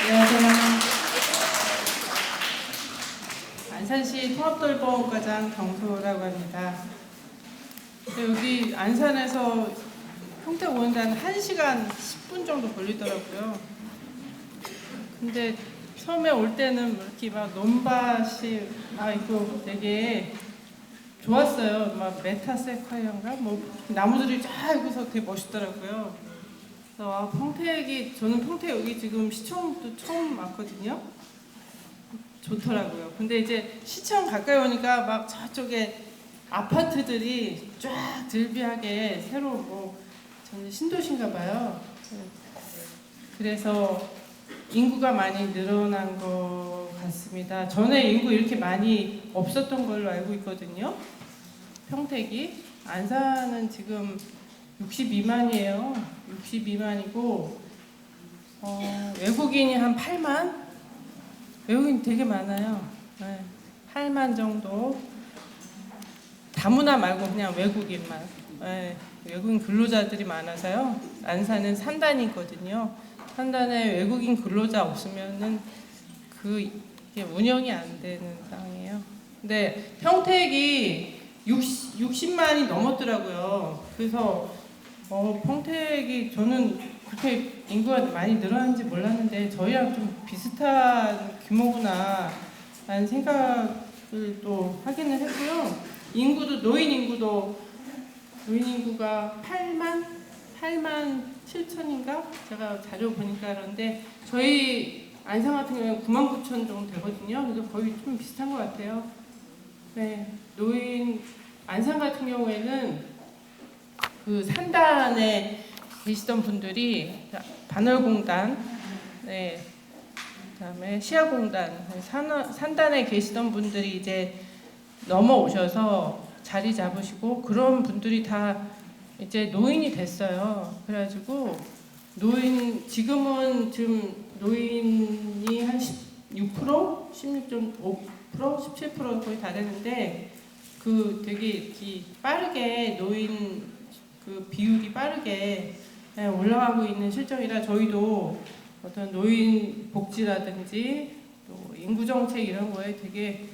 안녕하세요. 안산시 통합돌봄과장 경소라고 합니다. 여기 안산에서 평택 오는데 한 1시간 10분 정도 걸리더라고요. 근데 처음에 올 때는 이렇게 막 논밭이 이거 되게 좋았어요. 막 메타세콰이어인가 뭐 나무들이 쫙 있어서 되게 멋있더라고요. 그래서 저는 평택 여기 지금 시청도 처음 왔거든요. 좋더라고요. 근데 이제 시청 가까이 오니까 막 저쪽에 아파트들이 쫙 들비하게 새로 저는 신도시인가 봐요. 그래서 인구가 많이 늘어난 것 같습니다. 전에 인구 이렇게 많이 없었던 걸로 알고 있거든요. 평택이. 안산은 지금 62만이에요. 62만이고 외국인이 한 8만? 외국인 되게 많아요. 네, 8만 정도. 다문화 말고 그냥 외국인만. 네, 외국인 근로자들이 많아서요. 안산은 산단이거든요. 산단에 외국인 근로자 없으면은 이게 운영이 안 되는 상황이에요. 근데 평택이 60만이 넘었더라고요. 그래서 평택이 저는 그렇게 인구가 많이 늘어난지 몰랐는데 저희랑 좀 비슷한 규모구나 라는 생각을 또 확인을 했고요. 노인 인구가 8만 7천인가? 제가 자료 보니까 그런데 저희 안산 같은 경우는 9만 9천 정도 되거든요. 그래서 거의 좀 비슷한 것 같아요. 네, 안산 같은 경우에는 그 산단에 계시던 분들이 반월공단, 네, 그다음에 시야공단, 산단에 계시던 분들이 이제 넘어오셔서 자리 잡으시고 그런 분들이 다 이제 노인이 됐어요. 그래가지고 지금은 노인이 한 16%, 16.5%, 17% 거의 다 되는데 되게 빠르게 노인 비율이 빠르게 올라가고 있는 실정이라 저희도 어떤 노인 복지라든지 또 인구 정책 이런 거에 되게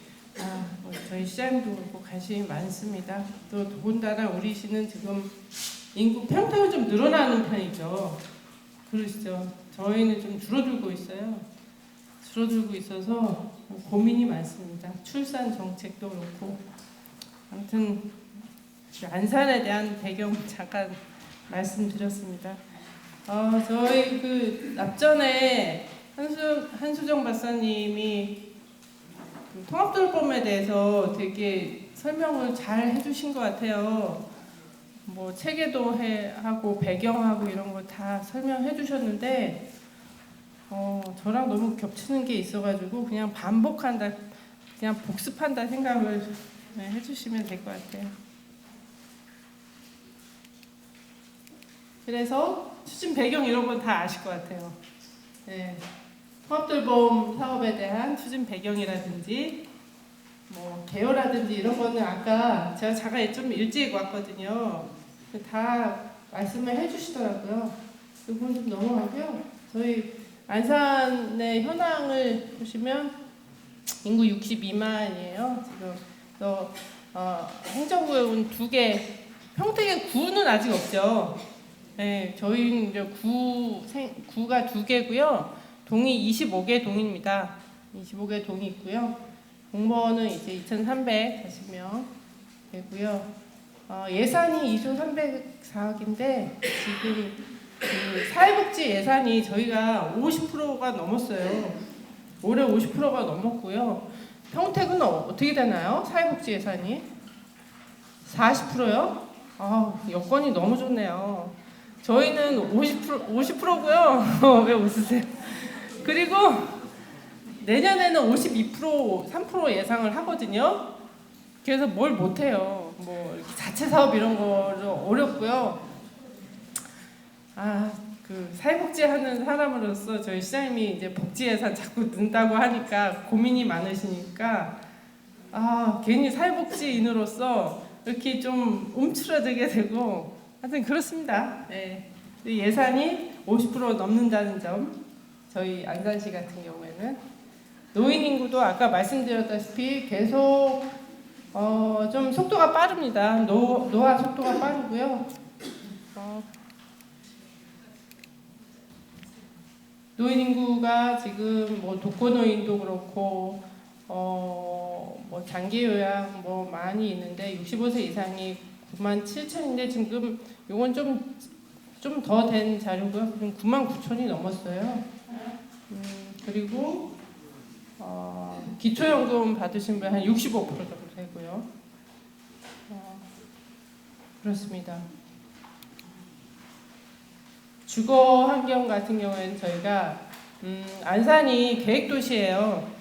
저희 시장도 그렇고 관심이 많습니다. 또 더군다나 우리 시는 지금 인구 평택은 좀 늘어나는 편이죠. 그러시죠. 저희는 좀 줄어들고 있어요. 줄어들고 있어서 고민이 많습니다. 출산 정책도 그렇고. 아무튼 안산에 대한 배경 잠깐 말씀드렸습니다. 저희 앞전에 한수정 박사님이 통합돌봄에 대해서 되게 설명을 잘 해주신 것 같아요. 체계도 하고 배경하고 이런 거 다 설명해 주셨는데 저랑 너무 겹치는 게 있어가지고 그냥 반복한다, 그냥 복습한다 생각을 해주시면 될 것 같아요. 그래서 추진 배경 이런 건 다 아실 것 같아요. 네. 통합돌봄 사업에 대한 추진 배경이라든지 개요라든지 이런 거는 아까 제가 잠깐 좀 일찍 왔거든요. 다 말씀을 해주시더라고요. 이 부분 좀 넘어가고요. 저희 안산의 현황을 보시면 인구 62만이에요. 지금 행정구역은 2개, 평택에 구는 아직 없죠. 네, 저희는 이제 구가 2개고요. 동이 25개 동입니다. 25개 동이 있고요. 공무원은 이제 2,340명 되고요. 예산이 2조 304억인데 지금 사회복지 예산이 저희가 50%가 넘었어요. 올해 50%가 넘었고요. 평택은 어떻게 되나요? 사회복지 예산이 40%요? 여건이 너무 좋네요. 저희는 50%고요. 왜 웃으세요? 그리고 내년에는 52%, 3% 예상을 하거든요. 그래서 뭘 못해요. 자체 사업 이런 거는 어렵고요. 사회복지 하는 사람으로서 저희 시장님이 이제 복지 예산 자꾸 는다고 하니까 고민이 많으시니까 괜히 사회복지인으로서 이렇게 좀 움츠러들게 되고 하여튼 그렇습니다. 네. 예산이 50% 넘는다는 점 저희 안산시 같은 경우에는 노인 인구도 아까 말씀드렸다시피 계속 좀 속도가 빠릅니다. 노화 속도가 빠르고요. 노인 인구가 지금 뭐 독거노인도 그렇고 뭐 장기 요양 뭐 많이 있는데 65세 이상이 97,000인데 지금 이건 좀 더 된 자료고요. 지금 99,000이 넘었어요. 그리고 기초연금 받으신 분 한 65% 정도 되고요. 그렇습니다. 주거 환경 같은 경우에는 저희가 안산이 계획도시예요.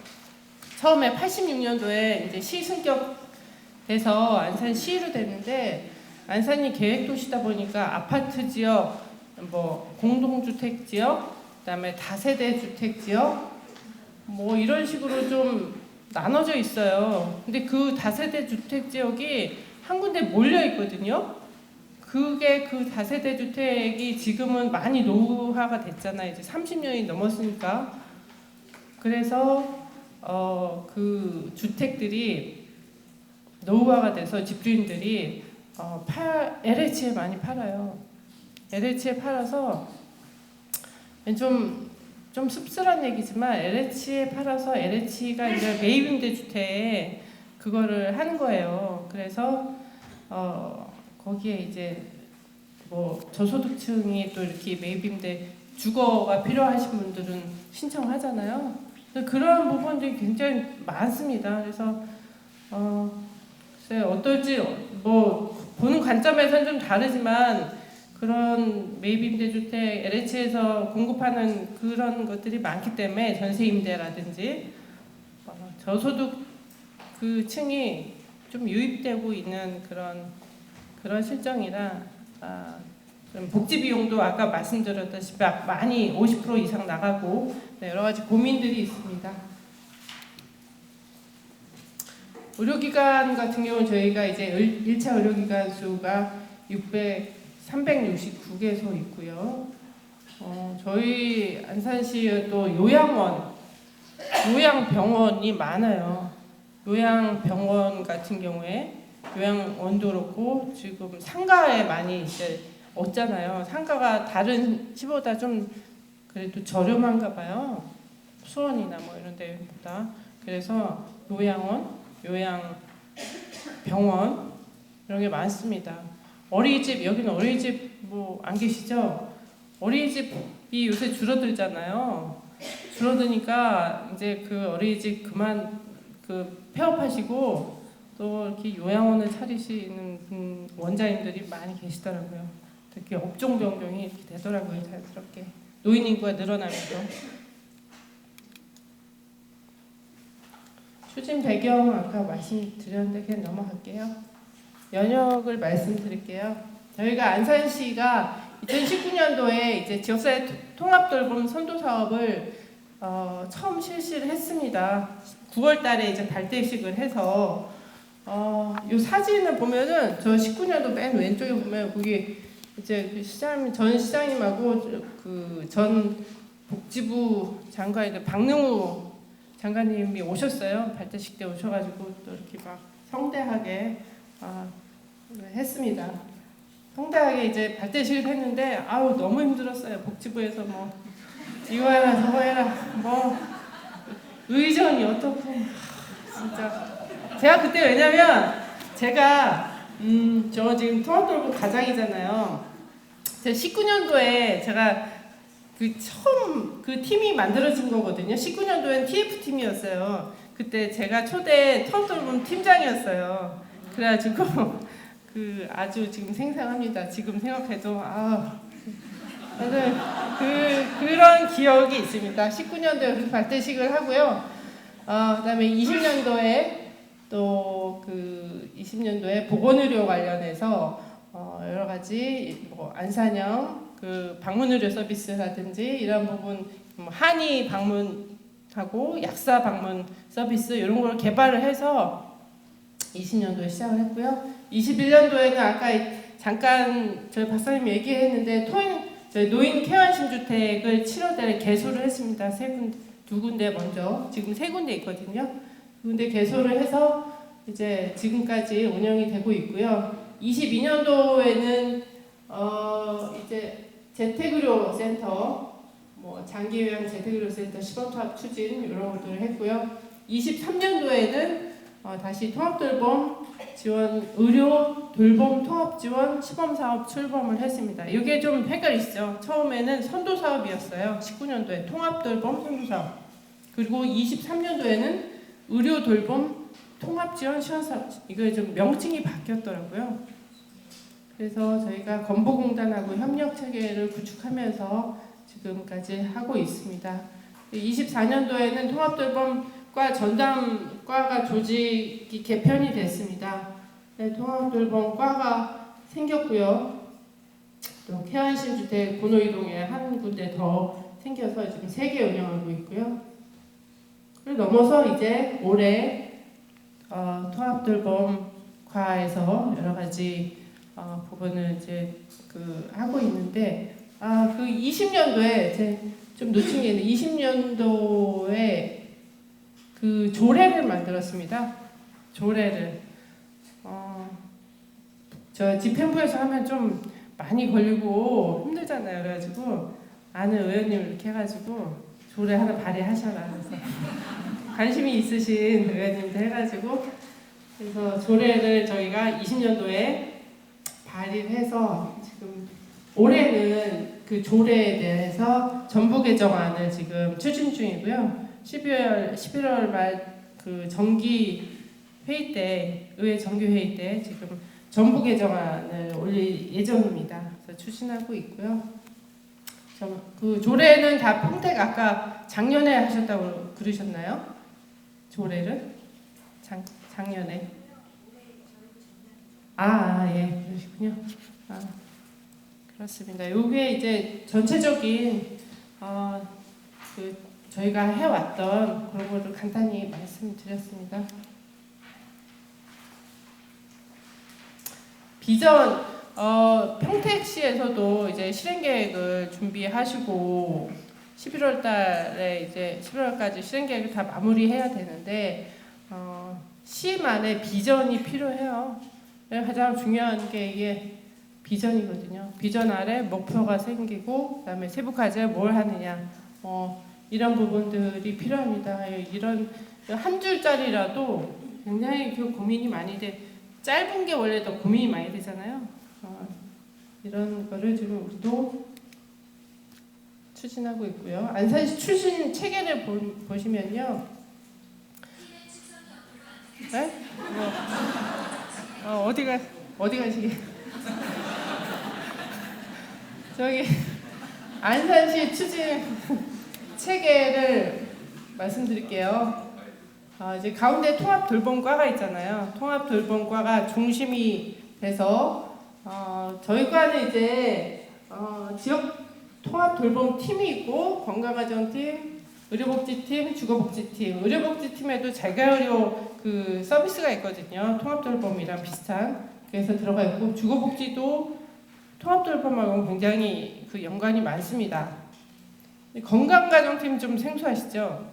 처음에 86년도에 이제 시 승격돼서 안산 시로 됐는데 안산이 계획도시다 보니까 아파트 지역, 뭐 공동주택 지역, 그다음에 다세대 주택 지역, 뭐 이런 식으로 좀 나눠져 있어요. 근데 그 다세대 주택 지역이 한 군데 몰려 있거든요. 그게 그 다세대 주택이 지금은 많이 노후화가 됐잖아요. 이제 30년이 넘었으니까. 그래서 그 주택들이 노후화가 돼서 집주인들이 LH에 많이 팔아요. LH에 팔아서 좀 씁쓸한 얘기지만 LH에 팔아서 LH가 이제 매입임대 주택에 그거를 하는 거예요. 그래서 거기에 이제 뭐 저소득층이 또 이렇게 매입임대 주거가 필요하신 분들은 신청하잖아요. 그런 부분들이 굉장히 많습니다. 그래서 글쎄 어떨지 뭐 보는 관점에서는 좀 다르지만 그런 매입임대주택 LH에서 공급하는 그런 것들이 많기 때문에 전세임대라든지 저소득 그 층이 좀 유입되고 있는 그런 실정이라 그럼 복지 비용도 아까 말씀드렸다시피 많이 50% 이상 나가고 여러 가지 고민들이 있습니다. 의료기관 같은 경우는 저희가 이제 1차 의료기관 수가 369개소 있고요. 저희 안산시에 또 요양병원이 많아요. 요양병원 같은 경우에 요양원도 그렇고 지금 상가에 많이 이제 얻잖아요. 상가가 다른 시보다 좀 그래도 저렴한가 봐요. 수원이나 뭐 이런 데보다. 그래서 요양원, 요양병원 이런 게 많습니다. 어린이집, 여기는 어린이집 뭐 안 계시죠? 어린이집이 요새 줄어들잖아요. 줄어드니까 이제 그 어린이집 그만 폐업하시고 또 이렇게 요양원을 차리시는 원장님들이 많이 계시더라고요. 특히 업종 변경이 이렇게 되더라고요. 자연스럽게 노인 인구가 늘어나면서. 추진 배경 아까 말씀드렸는데 그냥 넘어갈게요. 연역을 말씀드릴게요. 저희가 안산시가 2019년도에 이제 지역사회 통합돌봄 선도 사업을 처음 실시를 했습니다. 9월달에 이제 발대식을 해서 이 사진을 보면은 저 19년도 맨 왼쪽에 보면 거기 이제 전 시장님하고 그 전 복지부 장관인데 박능우 장관님이 오셨어요. 발대식 때 오셔가지고 또 이렇게 막 성대하게 했습니다. 성대하게 이제 발대식을 했는데 너무 힘들었어요. 복지부에서 뭐 이거 해라 저거 해라 뭐 의전이 어떻고 진짜 제가 그때 왜냐면 제가 저 지금 통합돌봄 가장이잖아요. 제가 19년도에 제가 처음 그 팀이 만들어진 거거든요. 19년도엔 TF팀이었어요. 그때 제가 초대 통합돌봄 팀장이었어요. 그래가지고 아주 지금 생생합니다. 지금 생각해도 그런 기억이 있습니다. 19년도에 발대식을 하고요. 그다음에 20년도에 또 20년도에 보건의료 관련해서 여러 가지 뭐 안산형 방문의료 서비스라든지 이런 부분 한의 방문하고 약사 방문 서비스 이런 걸 개발을 해서 20년도에 시작을 했고요. 21년도에는 아까 잠깐 저희 박사님 얘기했는데 저희 노인 케어안심주택을 7월달에 개소를 했습니다. 두 군데 먼저 지금 3군데 있거든요. 2군데 개소를 해서 이제 지금까지 운영이 되고 있고요. 22년도에는 이제 재택의료 센터, 뭐 장기요양 재택의료 센터 시범투합 추진 이런 것들을 했고요. 23년도에는 다시 통합돌봄 지원, 의료 돌봄 통합 지원 시범사업 출범을 했습니다. 이게 좀 헷갈리시죠? 처음에는 선도사업이었어요. 19년도에 통합돌봄 선도사업. 그리고 23년도에는 의료 돌봄 통합 지원 시범사업. 이거 좀 명칭이 바뀌었더라고요. 그래서 저희가 건보공단하고 협력 체계를 구축하면서 지금까지 하고 있습니다. 24년도에는 통합돌봄과 전담과가 조직이 개편이 됐습니다. 네, 통합돌봄과가 생겼고요. 또 케어안심주택 고노이동에 한 군데 더 생겨서 지금 3개 운영하고 있고요. 그리고 넘어서 이제 올해 통합돌봄과에서 여러 가지 부분을 이제 하고 있는데 그 20년도에 제 좀 놓친 게 있는데 20년도에 그 조례를 만들었습니다. 조례를 저 집행부에서 하면 좀 많이 걸리고 힘들잖아요. 그래가지고 아는 의원님 이렇게 해가지고 조례 하나 발의하셔라. 그래서 관심이 있으신 의원님도 해가지고 그래서 조례를 저희가 20년도에 발의를 해서 지금 올해는 그 조례에 대해서 전부 개정안을 지금 추진 중이고요. 11월 말 그 정기 회의 때, 의회 정기 회의 때 지금 전부 개정안을 올릴 예정입니다. 그래서 추진하고 있고요. 그 조례는 다 평택 아까 작년에 하셨다고 그러셨나요? 조례를 작년에. 예, 그러시군요. 그렇습니다. 요게 이제 전체적인 저희가 해왔던 그런 것을 간단히 말씀드렸습니다. 비전 평택시에서도 이제 실행 계획을 준비하시고 11월 달에 이제 11월까지 실행 계획을 다 마무리해야 되는데 시만의 비전이 필요해요. 가장 중요한 게 이게 비전이거든요. 비전 아래 목표가 생기고 그다음에 세부 과제에 뭘 하느냐 이런 부분들이 필요합니다. 이런 한 줄짜리라도 굉장히 그 고민이 많이 돼. 짧은 게 원래 더 고민이 많이 되잖아요. 이런 거를 지금 우리도 추진하고 있고요. 안산시 추진 체계를 보시면요. 네? 어디 가시게? 저기 안산시 추진 체계를 말씀드릴게요. 이제 가운데 통합돌봄과가 있잖아요. 통합돌봄과가 중심이 돼서 저희 과는 이제 지역 통합돌봄팀이 있고 건강가정팀, 의료복지팀, 주거복지팀. 의료복지팀에도 재가의료 그 서비스가 있거든요. 통합돌봄이랑 비슷한. 그래서 들어가 있고 주거복지도 통합돌봄하고 굉장히 그 연관이 많습니다. 건강가정팀 좀 생소하시죠?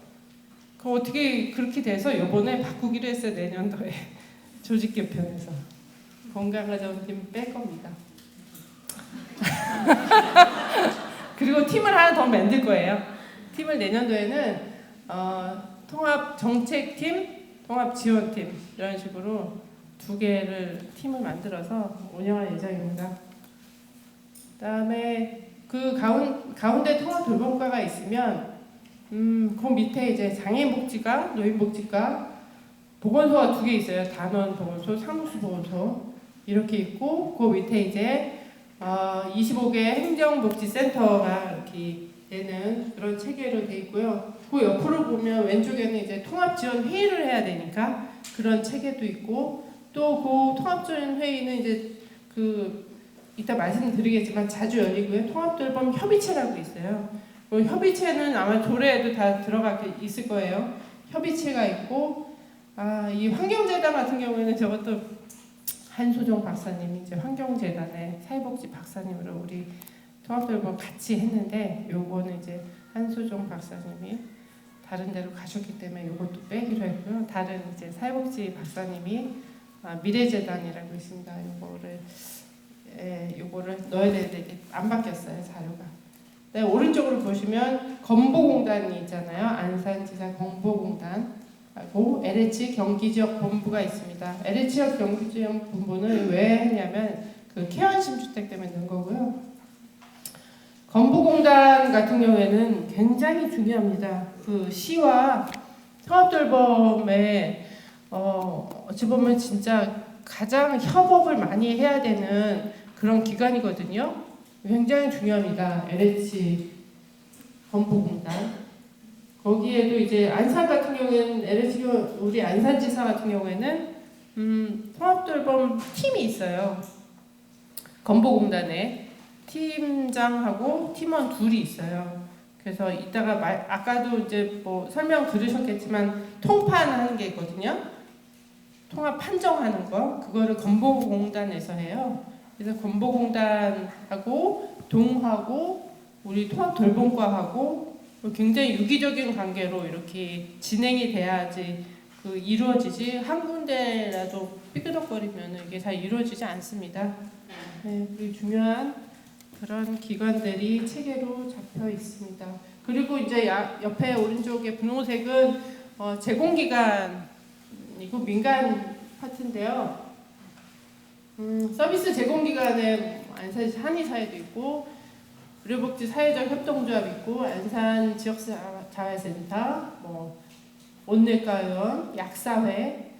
그 어떻게 그렇게 돼서 이번에 바꾸기로 했어요. 내년도에 조직 개편에서 건강가정팀 뺄 겁니다. 그리고 팀을 하나 더 만들 거예요. 팀을 내년도에는 통합정책팀, 통합지원팀 이런 식으로 2개를 팀을 만들어서 운영할 예정입니다. 그다음에 그 가운데 통합돌봄과가 있으면 그 밑에 이제 장애인복지과, 노인복지과, 보건소가 2개 있어요. 단원 보건소, 사무소 보건소 이렇게 있고 그 밑에 이제 25개 행정복지센터가 이렇게 되는 그런 체계로 돼 있고요. 그 옆으로 보면 왼쪽에는 이제 통합지원 회의를 해야 되니까 그런 체계도 있고 또 그 통합지원 회의는 이제 이따 말씀드리겠지만 자주 열리고요. 통합돌봄 협의체라고 있어요. 협의체는 아마 조례에도 다 들어가 있을 거예요. 협의체가 있고 이 환경재단 같은 경우에는 저것도 한소정 박사님이 이제 환경재단의 사회복지 박사님으로 우리 통합돌봄 같이 했는데 요거는 이제 한수종 박사님이 다른 데로 가셨기 때문에 요것도 빼기로 했고요. 다른 이제 사회복지 박사님이 미래재단이라고 있습니다. 요거를 넣어야 되는데 이게 안 바뀌었어요, 자료가. 네, 오른쪽으로 보시면 건보공단이 있잖아요. 안산지사 건보공단 하고 LH 경기지역 본부가 있습니다. LH 경기지역 본부는 왜 했냐면 그 케어안심 주택 때문에 넣은 거고요. 건보공단 같은 경우에는 굉장히 중요합니다. 그 시와 통합돌봄에 어찌 보면 진짜 가장 협업을 많이 해야 되는 그런 기관이거든요. 굉장히 중요합니다. LH 건보공단. 거기에도 이제 안산 같은 경우에는 LH 우리 안산지사 같은 경우에는 통합돌봄 팀이 있어요. 건보공단에 팀장하고 팀원 둘이 있어요. 그래서 이따가 아까도 이제 뭐 설명 들으셨겠지만 통판 하는 게 있거든요. 통합 판정하는 거 그거를 건보공단에서 해요. 그래서 건보공단하고 동하고 우리 통합돌봄과하고 굉장히 유기적인 관계로 이렇게 진행이 돼야지 그 이루어지지 한 군데라도 삐그덕거리면 이게 잘 이루어지지 않습니다. 네, 그리고 중요한 그런 기관들이 체계로 잡혀 있습니다. 그리고 이제 옆에 오른쪽에 분홍색은 제공기관이고 민간 파트인데요. 서비스 제공기관에 안산 한의사회도 있고 의료복지 사회적 협동조합 있고 안산 지역자활센터, 뭐 온내과의원, 약사회,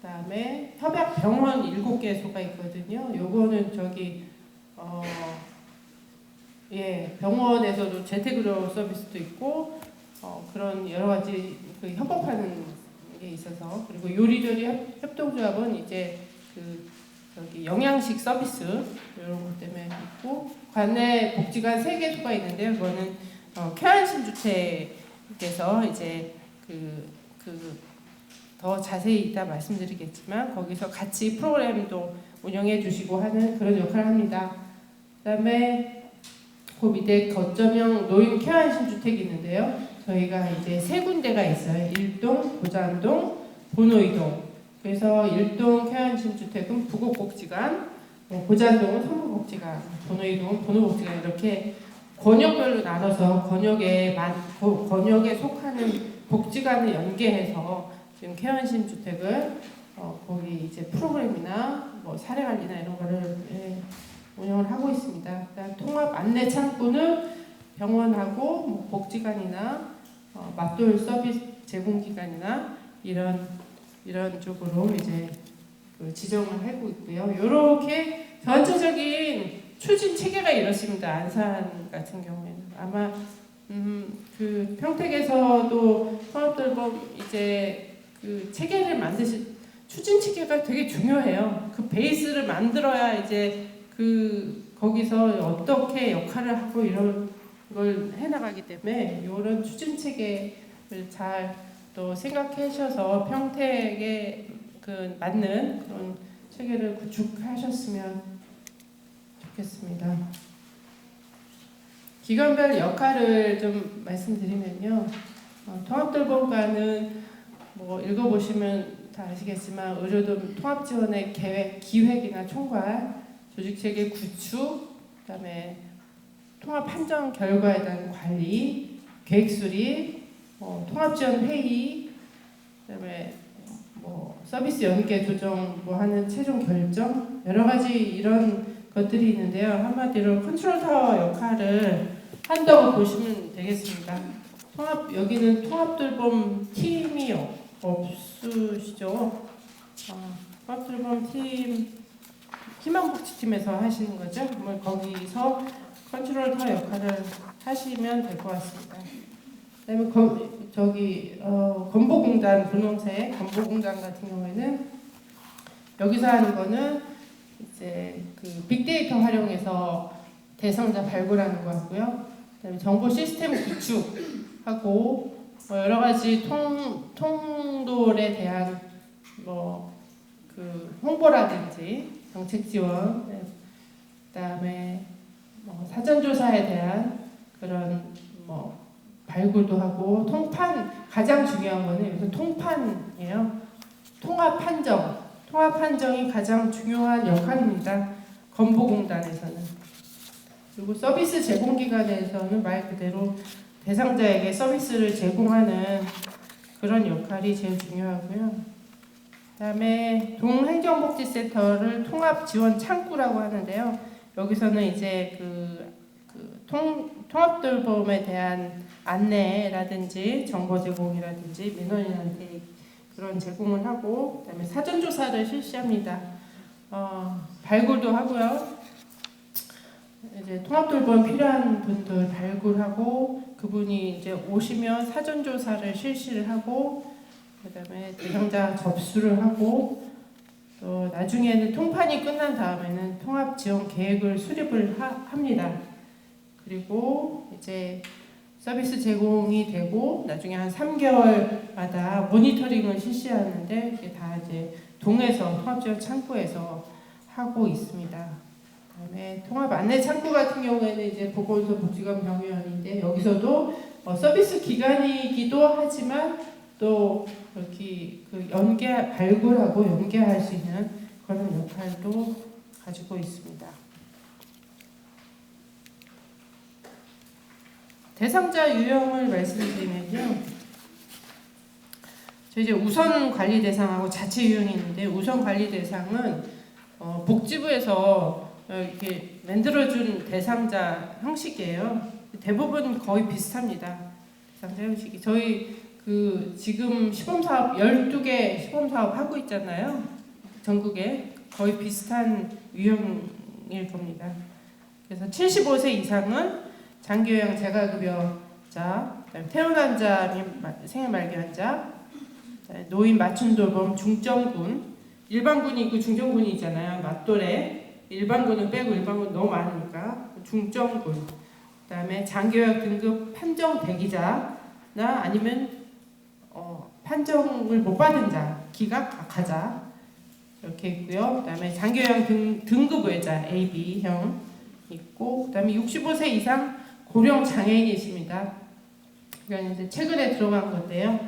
그다음에 협약병원 7개소가 있거든요. 요거는 병원에서도 재택의료 서비스도 있고 그런 여러 가지 그 협업하는 게 있어서 그리고 요리조리 협동조합은 이제 영양식 서비스 이런 것 때문에 있고 관내 복지관 3개소가 있는데요. 그거는 케어안심 주택에서 이제 더 자세히 이따 말씀드리겠지만 거기서 같이 프로그램도 운영해 주시고 하는 그런 역할을 합니다. 그다음에 그 밑에 거점형 노인 케어안심 주택이 있는데요. 저희가 이제 3군데가 있어요. 일동, 고잔동, 본호이동. 그래서 일동 케어안심 주택은 부곡복지관, 고잔동은 성북복지관, 본호이동은 본호복지관 이렇게 권역별로 나눠서 권역에 속하는 복지관을 연계해서 지금 케어안심 주택을 거기 이제 프로그램이나 뭐 사례 관리나 이런 거를 운영을 하고 있습니다. 그다음 통합 안내 창구는 병원하고 뭐 복지관이나 맞돌 서비스 제공기관이나 이런 쪽으로 이제 지정을 하고 있고요. 이렇게 전체적인 추진 체계가 이렇습니다. 안산 같은 경우에는 아마 그 평택에서도 통합돌봄 이제 그 체계를 추진 체계가 되게 중요해요. 그 베이스를 만들어야 이제 거기서 어떻게 역할을 하고 이런 걸 해나가기 때문에 이런 추진 체계를 잘 또 생각하셔서 평택에 맞는 그런 체계를 구축하셨으면 좋겠습니다. 기관별 역할을 좀 말씀드리면요. 통합돌봄과는 뭐 읽어보시면 다 아시겠지만 의료돌봄 통합지원의 기획이나 총괄, 조직체계 구축, 그다음에 통합 판정 결과에 대한 관리, 계획 수립, 통합지원 회의, 그다음에 뭐 서비스 연계 조정 하는 최종 결정 여러 가지 이런 것들이 있는데요. 한마디로 컨트롤 타워 역할을 한다고 보시면 되겠습니다. 여기는 통합돌봄 팀이 없으시죠? 통합돌봄 팀 희망복지팀에서 하시는 거죠? 거기서 컨트롤 타워 역할을 하시면 될 것 같습니다. 그다음에 건보공단 분홍색 건보공단 같은 경우에는 여기서 하는 거는 이제 빅데이터 활용해서 대상자 발굴하는 거 하고요. 그다음에 정보 시스템 구축하고 여러 가지 통돌에 대한 홍보라든지 정책 지원, 그다음에 사전조사에 대한 그런 발굴도 하고 통판 가장 중요한 거는 여기서 통판이에요. 통합판정이 가장 중요한 역할입니다. 건보공단에서는. 그리고 서비스 제공기관에서는 말 그대로 대상자에게 서비스를 제공하는 그런 역할이 제일 중요하고요. 그다음에 동행정복지센터를 통합지원창구라고 하는데요. 여기서는 이제 통합돌봄에 대한 안내라든지 정보 제공이라든지 민원인한테 그런 제공을 하고, 그다음에 사전조사를 실시합니다. 발굴도 하고요. 이제 통합돌봄 필요한 분들 발굴하고 그분이 이제 오시면 사전조사를 실시를 하고, 그다음에 대상자 접수를 하고, 또 나중에는 통판이 끝난 다음에는 통합 지원 계획을 수립을 합니다. 그리고 이제 서비스 제공이 되고 나중에 한 3개월마다 모니터링을 실시하는데 이게 다 이제 동에서 통합지원 창구에서 하고 있습니다. 그다음에 통합 안내 창구 같은 경우에는 이제 보건소 복지관 병의원인데 여기서도 서비스 기관이기도 하지만 또 이렇게 발굴하고 연계할 수 있는 그런 역할도 가지고 있습니다. 대상자 유형을 말씀드리면요. 저 이제 우선 관리 대상하고 자체 유형이 있는데, 우선 관리 대상은 복지부에서 이렇게 만들어준 대상자 형식이에요. 대부분 거의 비슷합니다. 대상자 형식이. 저희 지금 시범사업 12개 시범사업 하고 있잖아요. 전국에 거의 비슷한 유형일 겁니다. 그래서 75세 이상은 장기요양 재가급여자, 태어난 자 및 생애말기환자, 노인 맞춤돌봄 중점군, 일반군이 있고 중점군이 있잖아요. 맞돌에 일반군은 빼고, 일반군 너무 많으니까 중점군. 그다음에 장기요양 등급 판정 대기자나 아니면 판정을 못 받은 자, 기각 각하자 이렇게 있고요. 그다음에 장기요양 등급외자 A, B형 있고, 그다음에 65세 이상 고령 장애인이 있습니다. 이건 이제 최근에 들어간 건데요.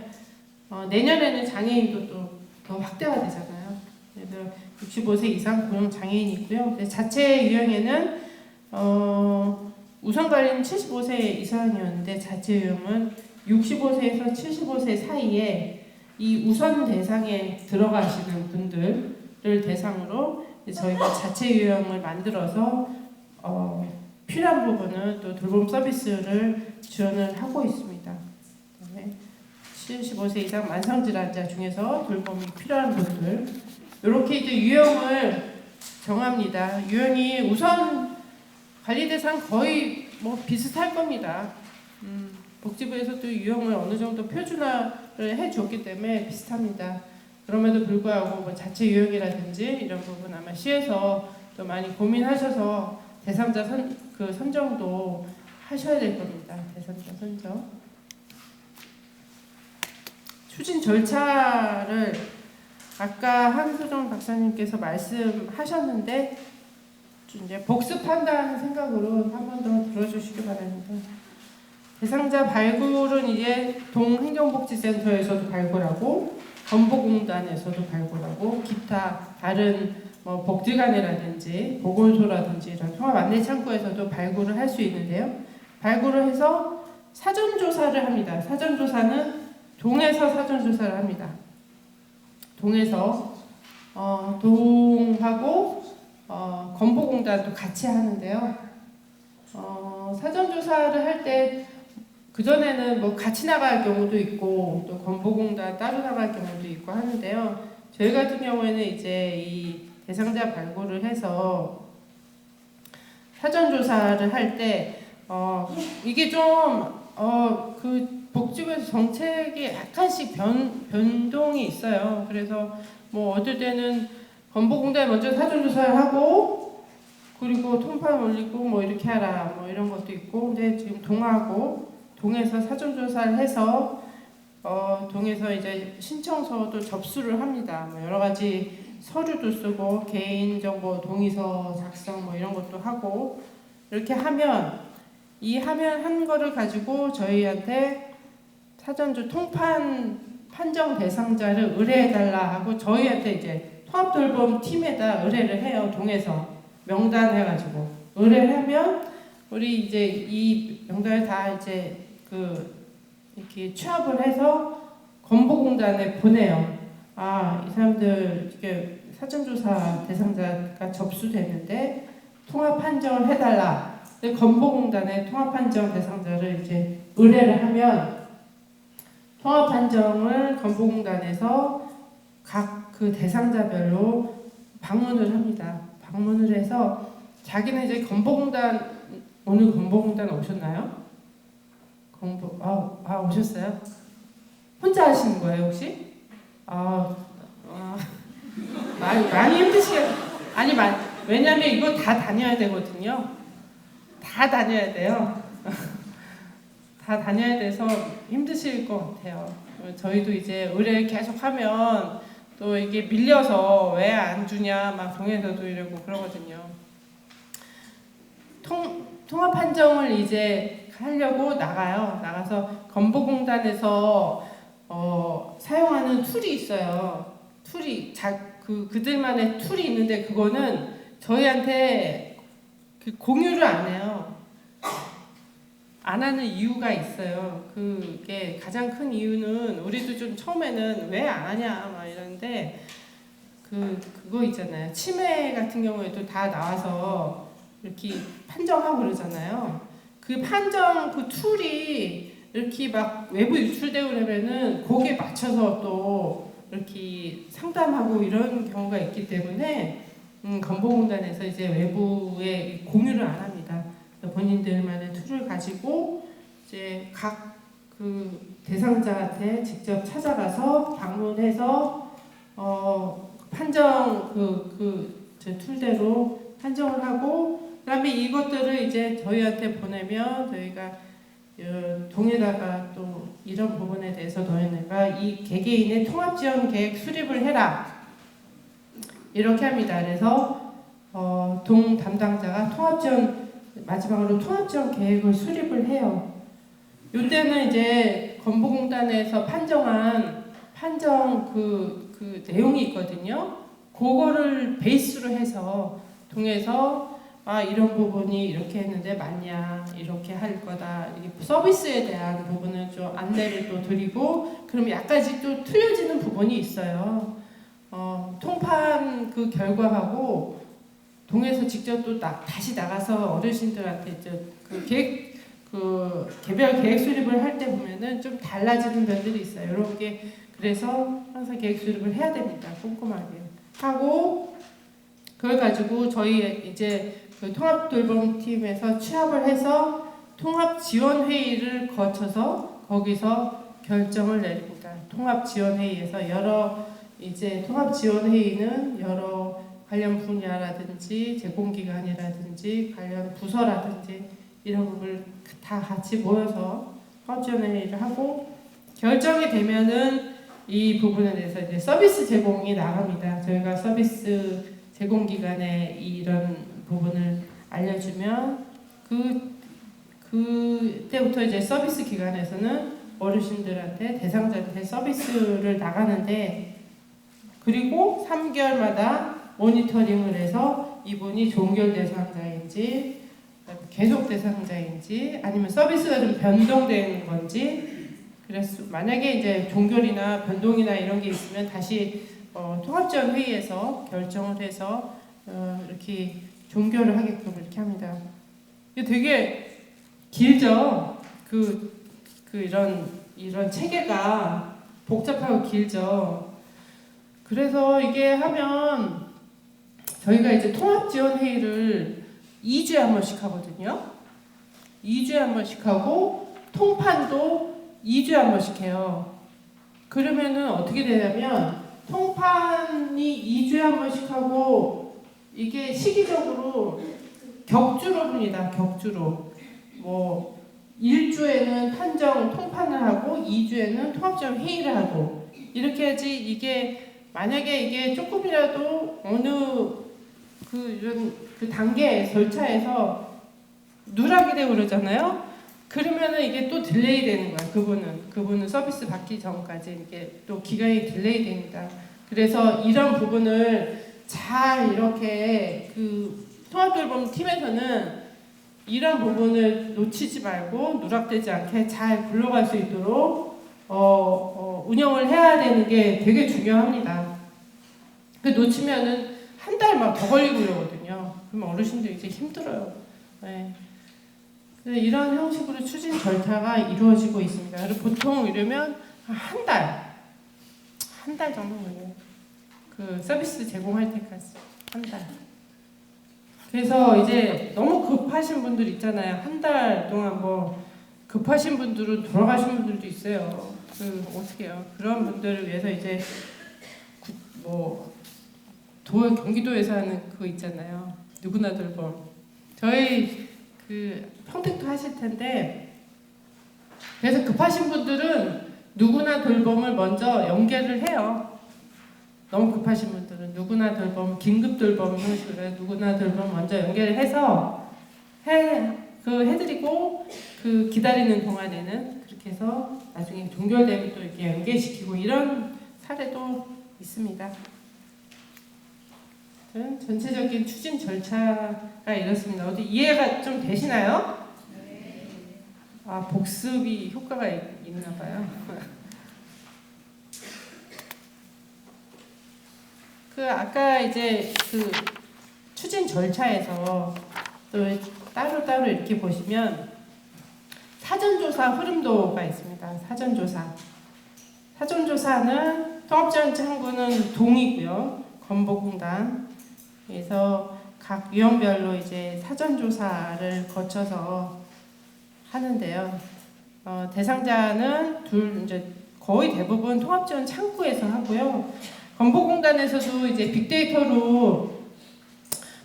내년에는 장애인도 또 더 확대가 되잖아요. 그래서 65세 이상 고령 장애인이 있고요. 자체 유형에는 우선 관리는 75세 이상이었는데 자체 유형은 65세에서 75세 사이에 이 우선 대상에 들어가시는 분들을 대상으로 저희가 자체 유형을 만들어서 필요한 부분은 또 돌봄 서비스를 지원을 하고 있습니다. 그다음에 75세 이상 만성질환자 중에서 돌봄이 필요한 분들, 이렇게 이제 유형을 정합니다. 유형이 우선 관리 대상 거의 비슷할 겁니다. 복지부에서도 유형을 어느 정도 표준화를 해줬기 때문에 비슷합니다. 그럼에도 불구하고 자체 유형이라든지 이런 부분 아마 시에서 또 많이 고민하셔서 대상자 선정도 하셔야 될 겁니다. 대상자 선정. 추진 절차를 아까 한소정 박사님께서 말씀하셨는데 이제 복습한다는 생각으로 한 번 더 들어주시기 바랍니다. 대상자 발굴은 이제 동행정복지센터에서도 발굴하고 건보공단에서도 발굴하고 기타 다른 복지관이라든지 보건소라든지 이런 통합 안내 창구에서도 발굴을 할 수 있는데요. 발굴을 해서 사전조사를 합니다. 사전조사는 동에서 사전조사를 합니다. 동에서 동하고 건보공단도 같이 하는데요. 사전조사를 할 때 그전에는 같이 나갈 경우도 있고 또 건보공단 따로 나갈 경우도 있고 하는데요. 저희 같은 경우에는 이제 이 대상자 발굴을 해서 사전조사를 할 때 이게 좀 복지부에서 정책이 약간씩 변동이 있어요. 그래서 어떨 때는 건보공단에 먼저 사전조사를 하고 그리고 통판 올리고 이렇게 하라 이런 것도 있고, 근데 지금 동에서 사전조사를 해서 동에서 이제 신청서도 접수를 합니다. 여러 가지 서류도 쓰고 개인정보 동의서 작성 이런 것도 하고, 이렇게 하면 이 하면 한 거를 가지고 저희한테 사전조 통판 판정 대상자를 의뢰해달라 하고 저희한테 이제 통합돌봄 팀에다 의뢰를 해요. 동에서 명단 해가지고 의뢰하면 우리 이제 이 명단을 다 이제 이렇게 취합을 해서 건보공단에 보내요. 아, 이 사람들 이게 사전조사 대상자가 접수되는데 통합 판정을 해달라. 근데 건보공단에 통합 판정 대상자를 이제 의뢰를 하면 통합 판정을 건보공단에서 각 그 대상자별로 방문을 합니다. 방문을 해서 자기는 이제 건보공단 오늘 건보공단 오셨나요? 오셨어요? 혼자 하시는 거예요 혹시? 많이 힘드시겠. 아니 왜냐면 이거 다 다녀야 되거든요. 다 다녀야 돼요. 다 다녀야 돼서 힘드실 것 같아요. 저희도 이제 의뢰 계속 하면 또 이게 밀려서 왜 안 주냐 막 동에서도 이러고 그러거든요. 통합 판정을 이제 하려고 나가서 건보공단에서 사용하는 툴이 있어요. 그들만의 툴이 있는데 그거는 저희한테 공유를 안 해요. 안 하는 이유가 있어요. 그게 가장 큰 이유는 우리도 좀 처음에는 왜 안 하냐 막 이러는데 그거 있잖아요. 치매 같은 경우에도 다 나와서 이렇게 판정하고 그러잖아요. 그 판정 그 툴이 이렇게 막 외부 유출되고 그러면은 거기에 맞춰서 또 이렇게 상담하고 이런 경우가 있기 때문에 건보공단에서 이제 외부에 공유를 안 합니다. 본인들만의 툴을 가지고 이제 각 대상자한테 직접 찾아가서 방문해서 판정 제 툴대로 판정을 하고 그다음에 이것들을 이제 저희한테 보내면 저희가 동에다가 또 이런 부분에 대해서 너희네가 이 개개인의 통합지원 계획 수립을 해라 이렇게 합니다. 그래서 동 담당자가 마지막으로 통합지원 계획을 수립을 해요. 이때는 이제 건보공단에서 판정한 판정 그 내용이 있거든요. 그거를 베이스로 해서 동에서 이런 부분이 이렇게 했는데 맞냐 이렇게 할 거다. 이게 서비스에 대한 부분은 좀 안내를 또 드리고 그럼 약간씩 또 틀려지는 부분이 있어요. 통판 그 결과하고 동에서 직접 또 다시 나가서 어르신들한테 이제 개별 계획 수립을 할 때 보면은 좀 달라지는 면들이 있어요. 이런 게 그래서 항상 계획 수립을 해야 됩니다. 꼼꼼하게 하고 그걸 가지고 저희 이제 통합돌봄팀에서 취합을 해서 통합지원회의를 거쳐서 거기서 결정을 내립니다. 통합지원회의에서 통합지원회의는 여러 관련 분야라든지 제공기관이라든지 관련 부서라든지 이런 부분을 다 같이 모여서 통합지원회의를 하고 결정이 되면은 이 부분에 대해서 이제 서비스 제공이 나갑니다. 저희가 서비스 제공기관에 이런 부분을 알려주면 그때부터 이제 서비스 기관에서는 어르신들한테 대상자한테 서비스를 나가는데 그리고 3개월마다 모니터링을 해서 이분이 종결 대상자인지 계속 대상자인지 아니면 서비스가 좀 변동되는 건지 그래서 만약에 이제 종결이나 변동이나 이런 게 있으면 다시 통합지원 회의에서 결정을 해서 이렇게 종결을 하게끔 이렇게 합니다. 이게 되게 길죠. 이런 체계가 복잡하고 길죠. 그래서 이게 하면 저희가 이제 통합지원회의를 2주에 한 번씩 하거든요. 2주에 한 번씩 하고 통판도 2주에 한 번씩 해요. 그러면은 어떻게 되냐면 통판이 2주에 한 번씩 하고 이게 시기적으로 격주로 봅니다. 격주로. 1주에는 통판을 하고 2주에는 통합지원 회의를 하고 이렇게 해야지 이게 만약에 이게 조금이라도 어느 그 단계 절차에서 누락이 되고 그러잖아요. 그러면은 이게 또 딜레이 되는 거야. 그분은 서비스 받기 전까지 이게 또 기간이 딜레이 됩니다. 그래서 이런 부분을 잘 이렇게 그 통합돌봄 팀에서는 이런 부분을 놓치지 말고 누락되지 않게 잘 굴러갈 수 있도록 운영을 해야 되는 게 되게 중요합니다. 그 놓치면은 한 달 막 더 걸리고 그러거든요. 그러면 어르신들 이제 힘들어요. 네. 이런 형식으로 추진 절차가 이루어지고 있습니다. 그리고 보통 이러면 한 달 정도 걸려요. 그 서비스 제공할 때까지 한 달. 그래서 이제 너무 급하신 분들 있잖아요. 한 달 동안 뭐 급하신 분들은 돌아가신 분들도 있어요. 어떻게 해요? 그런 분들을 위해서 이제 경기도에서 하는 그거 있잖아요. 누구나 돌봄. 저희 평택도 하실 텐데, 그래서 급하신 분들은 누구나 돌봄을 먼저 연계를 해요. 너무 급하신 분들은 누구나 돌봄, 긴급 돌봄 형식으로 누구나 돌봄 먼저 연계를 해서 해드리고 기다리는 동안에는 그렇게 해서 나중에 종결되면 또 이렇게 연계시키고 이런 사례도 있습니다. 전체적인 추진 절차가 이렇습니다. 어디 이해가 좀 되시나요? 네. 복습이 효과가 있나 봐요. 아까 이제 추진 절차에서 또 따로 이렇게 보시면 사전조사 흐름도가 있습니다. 사전조사는 통합지원창구는 동이고요. 건보공단. 그래서 각 유형별로 이제 사전조사를 거쳐서 하는데요. 대상자는 이제 거의 대부분 통합지원 창구에서 하고요. 건보공단에서도 이제 빅데이터로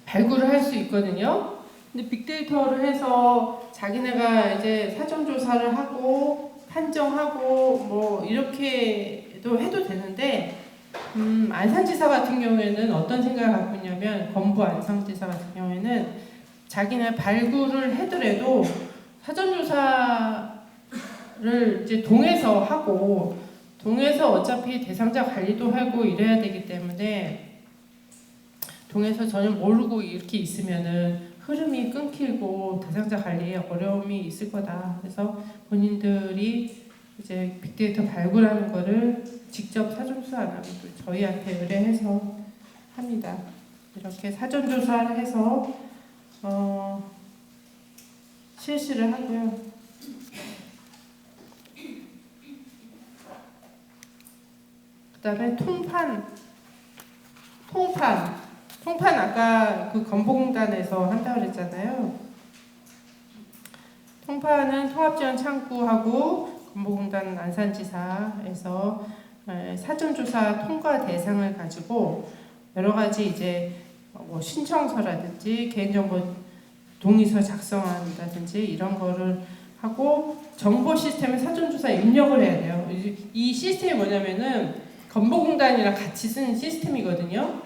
발굴을 할 수 있거든요. 근데 빅데이터를 해서 자기네가 이제 사전조사를 하고 판정하고 뭐 이렇게도 해도 되는데 안산지사 같은 경우에는 어떤 생각을 갖고 있냐면 건보 안산지사 같은 경우에는 자기네 발굴을 해더라도 사전조사를 이제 동에서 하고 동에서 어차피 대상자 관리도 하고 이래야 되기 때문에 동에서 전혀 모르고 이렇게 있으면은 흐름이 끊기고 대상자 관리에 어려움이 있을 거다. 그래서 본인들이 이제 빅데이터 발굴하는 거를 직접 사전조사 안 하고 저희한테 의뢰해서 합니다. 이렇게 사전조사를 해서 실시를 하고요. 그다음에 통판 아까 건보공단에서 한다고 그랬잖아요. 통판은 통합지원 창구하고 건보공단 안산지사에서 사전조사 통과 대상을 가지고 여러 가지 이제 신청서라든지 개인정보 동의서 작성한다든지 이런 거를 하고 정보 시스템에 사전조사 입력을 해야 돼요. 이 시스템이 뭐냐면은 건보공단이랑 같이 쓰는 시스템이거든요.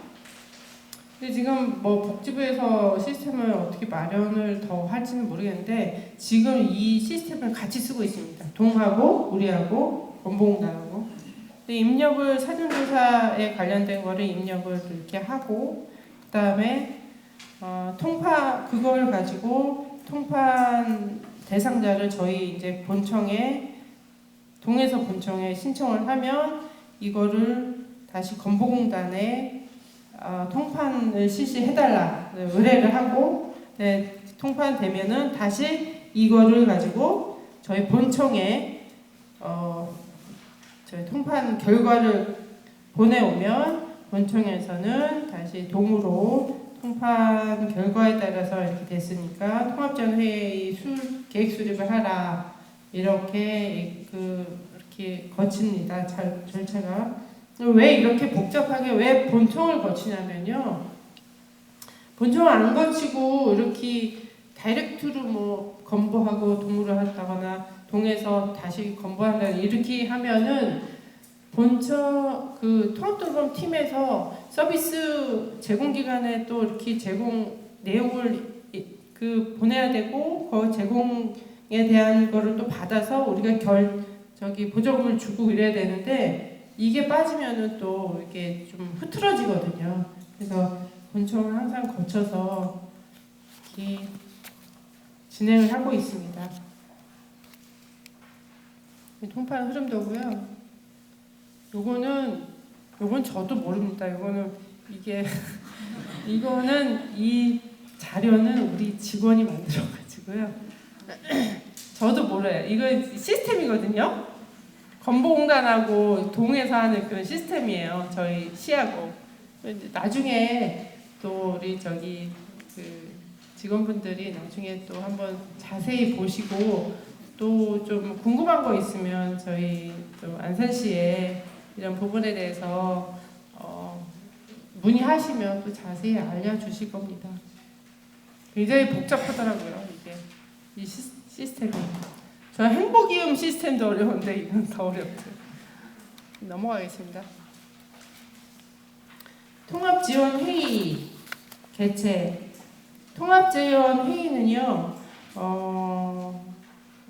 근데 지금 복지부에서 시스템을 어떻게 마련을 더 할지는 모르겠는데 지금 이 시스템을 같이 쓰고 있습니다. 동하고 우리하고 건보공단하고. 입력을 사전조사에 관련된 거를 입력을 이렇게 하고 그다음에 그걸 가지고 통판 대상자를 저희 이제 동에서 본청에 신청을 하면 이거를 다시 건보공단에 통판을 실시해달라 의뢰를 하고 통판 되면은 다시 이거를 가지고 저희 본청에 저희 통판 결과를 보내오면 본청에서는 다시 동으로 통판 결과에 따라서 이렇게 됐으니까 통합지원회의 계획 수립을 하라 이렇게 거칩니다. 절차가. 왜 이렇게 복잡하게 왜 본청을 거치냐면요. 본청을 안 거치고 이렇게 다이렉트로 건보하고 동으로 한다거나 동에서 다시 건보한다 이렇게 하면은 통합돌봄 팀에서 서비스 제공 기간에 또 이렇게 제공 내용을 그 보내야 되고 그 제공에 대한 거를 또 받아서 우리가 보조금을 주고 이래야 되는데 이게 빠지면은 또 이게 좀 흐트러지거든요. 그래서 본청을 항상 거쳐서 이렇게 진행을 하고 있습니다. 통판 흐름도고요. 요건 저도 모릅니다. 이거는 이 자료는 우리 직원이 만들어가지고요. 저도 몰라요. 이거 시스템이거든요. 건보공단하고 동에서 하는 그런 시스템이에요. 저희 시하고. 나중에 또 우리 그 직원분들이 나중에 또 한번 자세히 보시고 또 좀 궁금한 거 있으면 저희 또 안산시에 이런 부분에 대해서 문의하시면 또 자세히 알려주실 겁니다. 굉장히 복잡하더라고요. 이 시스템이. 저 행복이음 시스템도 어려운데 이건 더 어렵죠. 넘어가겠습니다. 통합지원회의 개최. 통합지원회의는요,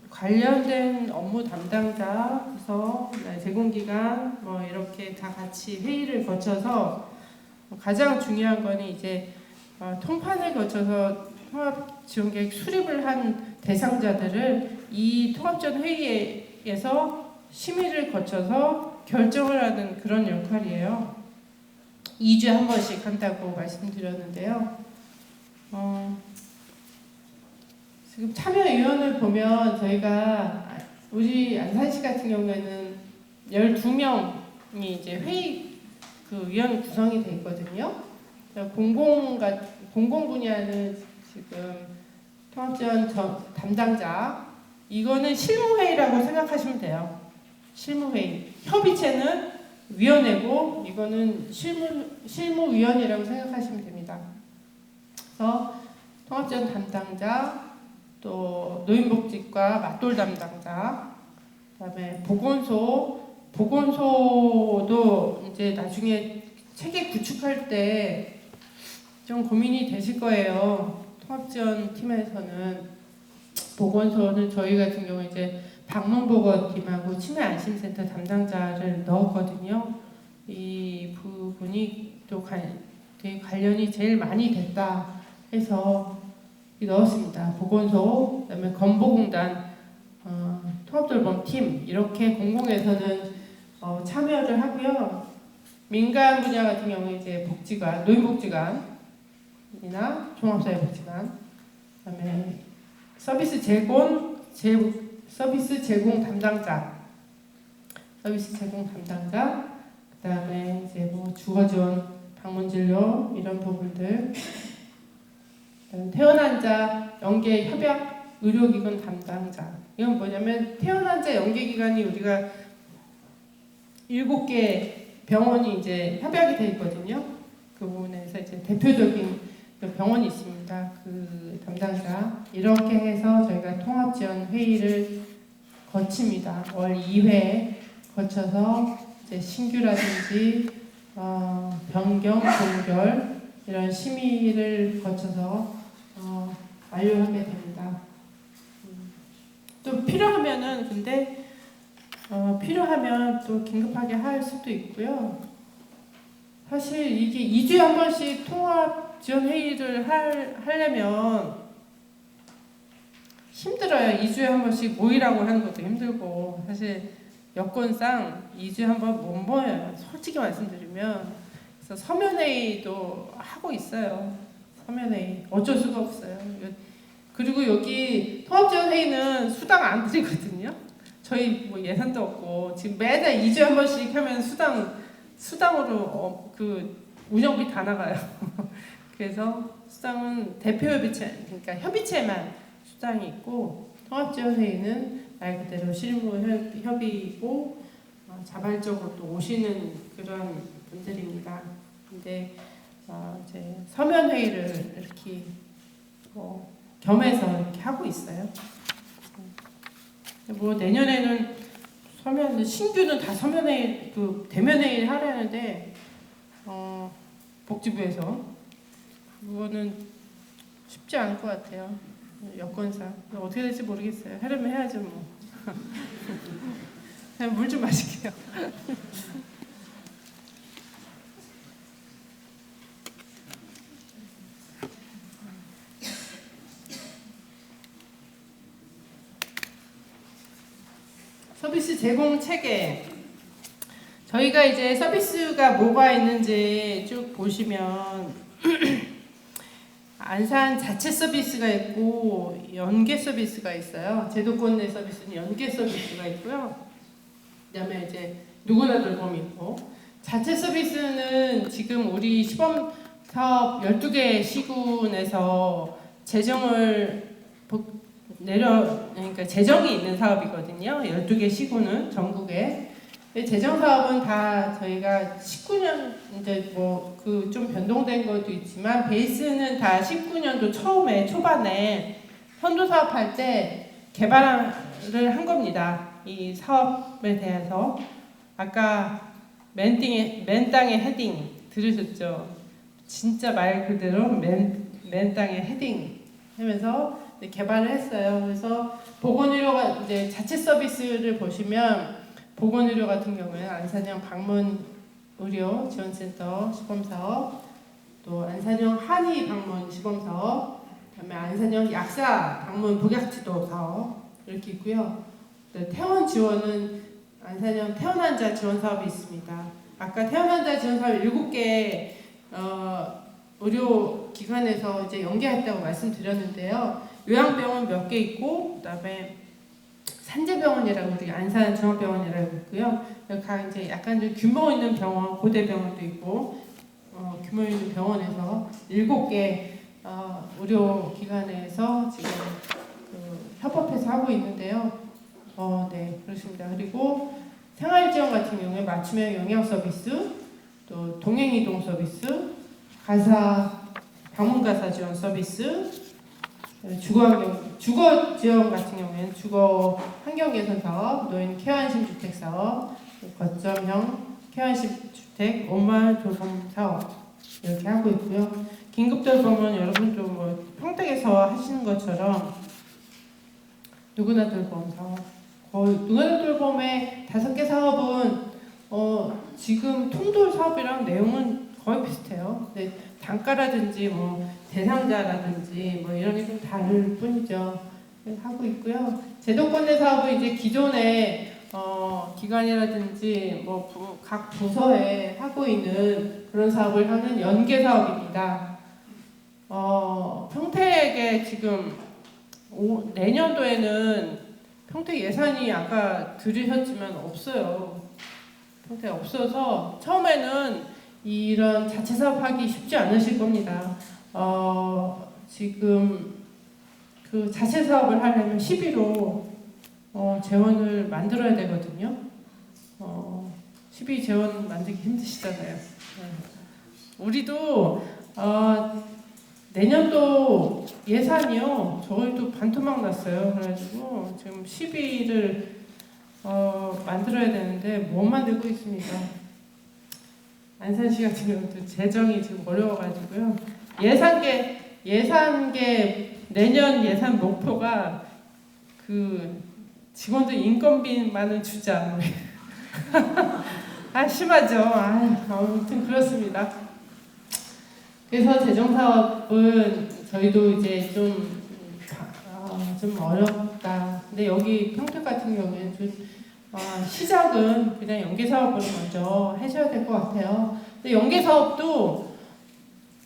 관련된 업무 담당자, 부서, 제공기관 뭐 이렇게 다 같이 회의를 거쳐서 가장 중요한 거는 이제 통판을 거쳐서 통합지원계획 수립을 한 대상자들을 이 통합지원 회의에서 심의를 거쳐서 결정을 하는 그런 역할이에요. 2주에 한 번씩 한다고 말씀드렸는데요. 지금 참여위원을 보면 저희가 우리 안산시 같은 경우에는 12명이 이제 회의 그 위원 구성이 돼 있거든요. 공공 분야는 지금 통합지원 담당자, 이거는 실무회의라고 생각하시면 돼요. 실무회의. 협의체는 위원회고 이거는 실무위원이라고 생각하시면 됩니다. 그래서 통합지원 담당자, 또 노인복지과 맞돌 담당자, 그다음에 보건소도 이제 나중에 체계 구축할 때 좀 고민이 되실 거예요. 통합지원 팀에서는 보건소는 저희 같은 경우 이제 방문보건팀하고 치매안심센터 담당자를 넣었거든요. 이 부분이 또 되게 관련이 제일 많이 됐다 해서 넣었습니다. 보건소, 그다음에 건보공단, 통합돌봄팀 이렇게 공공에서는 참여를 하고요. 민간 분야 같은 경우 이제 복지관, 노인복지관이나 종합사회복지관, 그다음에 서비스 제공 담당자, 그다음에 이제 뭐 주거지원, 방문진료 이런 부분들. 퇴원환자 연계 협약 의료기관 담당자. 이건 뭐냐면 퇴원환자 연계기관이 우리가 7개 병원이 이제 협약이 돼 있거든요. 그 부분에서 이제 대표적인 병원이 있습니다. 그 담당자. 이렇게 해서 저희가 통합지원 회의를 거칩니다. 월 2회 거쳐서 이제 신규라든지 변경, 동결 이런 심의를 거쳐서 완료하게 됩니다. 또 필요하면은 필요하면 또 긴급하게 할 수도 있고요. 사실 이게 2주에 한 번씩 통합 지원 회의를 하려면 힘들어요. 2주에 한 번씩 모이라고 하는 것도 힘들고 사실 여건상 2주에 한 번 못 모여요. 솔직히 말씀드리면. 그래서 서면회의도 하고 있어요. 서면회의. 어쩔 수가 없어요. 그리고 여기 통합지원회의는 수당 안 드리거든요. 저희 뭐 예산도 없고 지금 매달 2주에 한 번씩 하면 수당으로 그 운영비 다 나가요. 그래서 수당은 대표 협의체, 그러니까 협의체만 수당이 있고 통합지원회의는 말 그대로 실무 협의이고 자발적으로 또 오시는 그런 분들입니다. 근데 이제 서면 회의를 이렇게 겸해서 이렇게 하고 있어요. 뭐 내년에는 신규는 다 서면 회의, 그 대면 회의를 하려는데 복지부에서 그거는 쉽지 않을 것 같아요. 여건상 어떻게 될지 모르겠어요. 하려면 해야죠 뭐. 그냥 물 좀 마실게요. 서비스 제공 체계. 저희가 이제 서비스가 뭐가 있는지 쭉 보시면 안산 자체 서비스가 있고 연계 서비스가 있어요. 제도권 내 서비스는 연계 서비스가 있고요. 그다음에 이제 누구나 돌봄이 있고, 자체 서비스는 지금 우리 시범 사업 12개 시군에서 재정을 그러니까 재정이 있는 사업이거든요. 12개 시군은 전국에. 재정 사업은 다 저희가 19년 이제 뭐 그 좀 변동된 것도 있지만 베이스는 다 19년도 처음에 초반에 선도 사업할 때 개발을 한 겁니다. 이 사업에 대해서 아까 맨 땅의 헤딩 들으셨죠? 진짜 말 그대로 맨 땅의 헤딩 하면서 개발을 했어요. 그래서 보건의료가 이제 자체 서비스를 보시면 보건의료 같은 경우에는 안산형 방문의료 지원센터 시범사업, 또 안산형 한의 방문 시범사업, 그다음에 안산형 약사 방문 복약지도 사업 이렇게 있고요. 퇴원 지원은 안산형 퇴원환자 지원 사업이 있습니다. 아까 퇴원환자 지원 사업 7개 의료기관에서 이제 연계했다고 말씀드렸는데요. 요양병원 몇 개 있고, 그다음에 산재병원이라고 우리 안산 종합병원이라고 있고요. 각 이제 약간 좀 규모 있는 병원, 고대병원도 있고, 규모 있는 병원에서 7개 의료기관에서 지금 그 협업해서 하고 있는데요. 네, 그렇습니다. 그리고 생활지원 같은 경우에 맞춤형 영양 서비스, 또 동행이동 서비스, 방문가사 지원 서비스, 주거 지원 같은 경우에는 주거 환경 개선 사업, 노인 케어안심 주택 사업, 거점형 케어안심 주택, 온마을 돌봄 사업 이렇게 하고 있고요. 긴급 돌봄은 여러분도 뭐 평택에서 하시는 것처럼 누구나 돌봄 사업, 거의 누구나 돌봄의 5개 사업은 지금 통돌 사업이랑 내용은 거의 비슷해요. 근데 단가라든지 뭐 대상자라든지 뭐 이런 게 좀 다를 뿐이죠. 하고 있고요. 제도권 내 사업은 이제 기존의 기관이라든지 뭐 각 부서에 하고 있는 그런 사업을 하는 연계 사업입니다. 평택에 지금 내년도에는 평택 예산이 아까 들으셨지만 없어요. 평택 없어서 처음에는 이런 자체 사업하기 쉽지 않으실 겁니다. 지금 그 자체 사업을 하려면 시비로 재원을 만들어야 되거든요. 시비 재원 만들기 힘드시잖아요. 우리도 내년도 예산이요. 저희도 반토막 났어요. 그래가지고 지금 시비를 만들어야 되는데 못 만들고 있습니다. 안산시 같은 경우도 재정이 지금 어려워가지고요. 예산계 내년 예산 목표가 그 직원들 인건비만은 주자. 심하죠. 아무튼 그렇습니다. 그래서 재정 사업은 저희도 이제 좀 어렵다. 근데 여기 평택 같은 경우에는 좀 시작은 그냥 연계 사업으로 먼저 하셔야 될 것 같아요. 근데 연계 사업도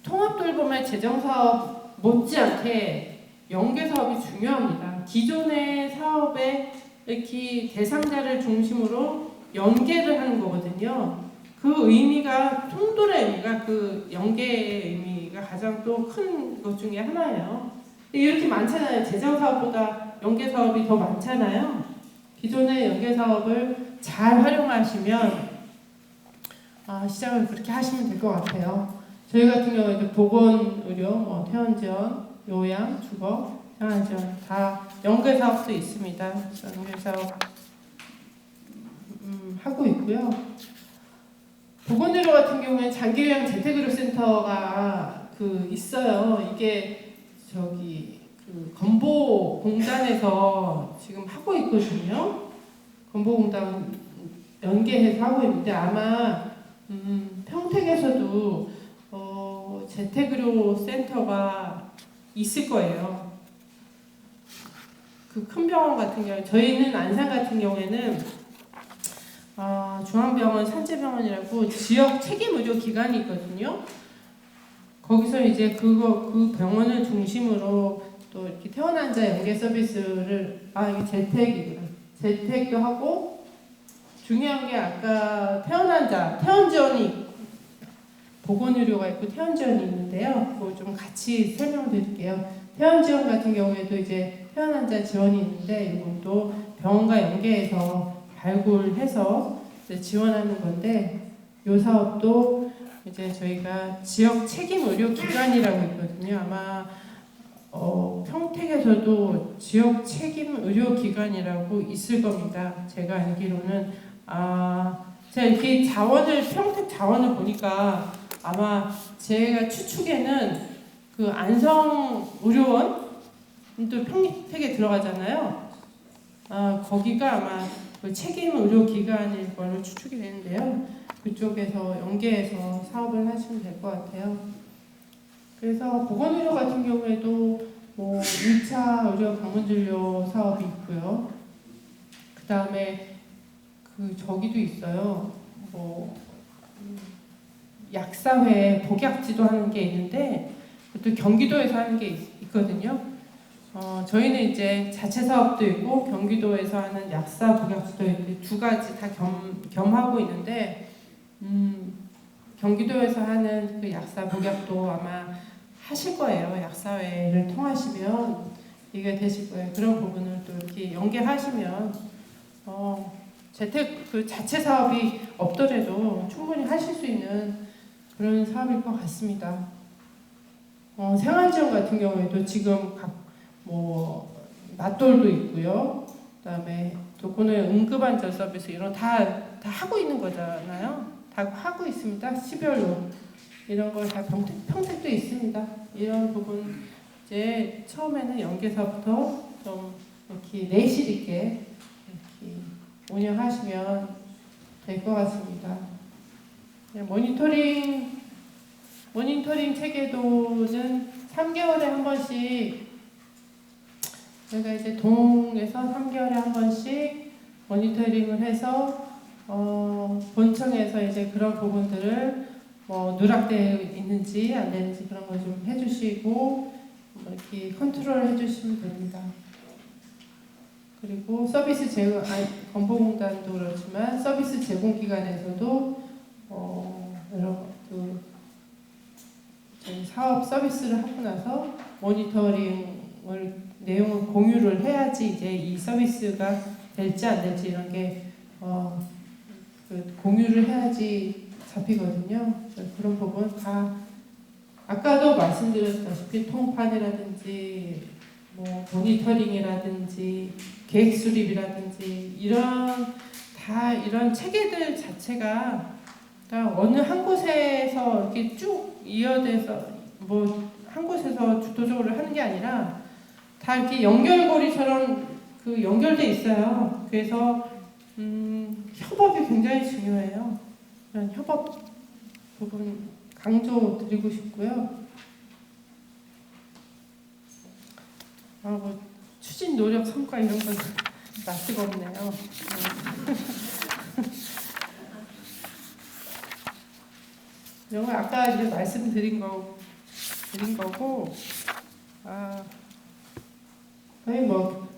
통합 돌봄의 재정 사업 못지않게 연계 사업이 중요합니다. 기존의 사업에 이렇게 대상자를 중심으로 연계를 하는 거거든요. 그 의미가 통돌의 의미가 그 연계의 의미가 가장 또 큰 것 중에 하나예요. 이렇게 많잖아요. 재정 사업보다 연계 사업이 더 많잖아요. 기존의 연계 사업을 잘 활용하시면 시작을 그렇게 하시면 될 것 같아요. 저희 같은 경우에 보건 의료, 퇴원 지원, 요양, 주거, 생활 지원 다 연계 사업도 있습니다. 연계 사업 하고 있고요. 보건의료 같은 경우에 장기요양 재택의료센터가 있어요. 이게 그 건보공단에서 지금 하고 있거든요. 건보공단 연계해서 하고 있는데 아마 평택에서도 재택의료 센터가 있을 거예요. 그 큰 병원 같은 경우, 저희는 안산 같은 경우에는 중앙병원, 산재병원이라고 지역 책임의료 기관이 있거든요. 거기서 이제 그 병원을 중심으로 또 이렇게 퇴원환자 연계 서비스를 이게 재택이구나. 재택도 하고 중요한 게 아까 퇴원 지원이 보건의료가 있고 퇴원 지원이 있는데요. 그거 좀 같이 설명드릴게요. 퇴원 지원 같은 경우에도 이제 퇴원 환자 지원이 있는데 이것도 병원과 연계해서 발굴해서 이제 지원하는 건데 이 사업도 이제 저희가 지역 책임 의료 기관이라고 있거든요. 아마 평택에서도 지역 책임 의료 기관이라고 있을 겁니다. 제가 알기로는 제가 이렇게 평택 자원을 보니까 아마 제가 추측에는 그 안성 의료원도 평택에 들어가잖아요. 거기가 아마 그 책임 의료 기관일 걸로 추측이 되는데요. 그쪽에서 연계해서 사업을 하시면 될 것 같아요. 그래서 보건의료 같은 경우에도 뭐 1차 의료 방문진료 사업이 있고요. 그 다음에 저기도 있어요. 뭐 약사회 복약지도 하는 게 있는데 또 경기도에서 하는 게 있거든요. 저희는 이제 자체 사업도 있고 경기도에서 하는 약사 복약지도 있는데 두 가지 다 겸하고 있는데 경기도에서 하는 그 약사 복약도 아마 하실 거예요. 약사회를 통하시면 이게 되실 거예요. 그런 부분을 또 이렇게 연계하시면 그 자체 사업이 없더라도 충분히 하실 수 있는 그런 사업일 것 같습니다. 생활지원 같은 경우에도 지금 맞돌도 있고요. 그다음에 독거노인 응급안전 서비스 이런 다 하고 있는 거잖아요. 다 하고 있습니다. 시별로 이런 걸 다 평택도 있습니다. 이런 부분 이제 처음에는 연계서부터 좀 이렇게 내실 있게 이렇게 운영하시면 될 것 같습니다. 모니터링 체계도는 3개월에 한 번씩 저희가 이제 동에서 3개월에 한 번씩 모니터링을 해서 본청에서 이제 그런 부분들을 누락되어 있는지 안 되는지 그런 걸 좀 해주시고 이렇게 컨트롤 해주시면 됩니다. 그리고 서비스 제공, 건보공단도 그렇지만 서비스 제공 기관에서도 여러 저희 사업 서비스를 하고 나서 모니터링을 내용을 공유를 해야지 이제 이 서비스가 될지 안 될지 이런 게 공유를 해야지 잡히거든요. 그런 부분 다 아까도 말씀드렸다시피 통판이라든지 모니터링이라든지 계획 수립이라든지 이런 체계들 자체가 어느 한 곳에서 이렇게 쭉 이어져서 한 곳에서 주도적으로 하는 게 아니라 다 이렇게 연결고리처럼 연결돼 있어요. 그래서 협업이 굉장히 중요해요. 이런 협업 부분 강조드리고 싶고요. 추진 노력 성과 이런 건 낯뜨거 없네요. 이런 거 아까 이제 말씀드린 거고, 저희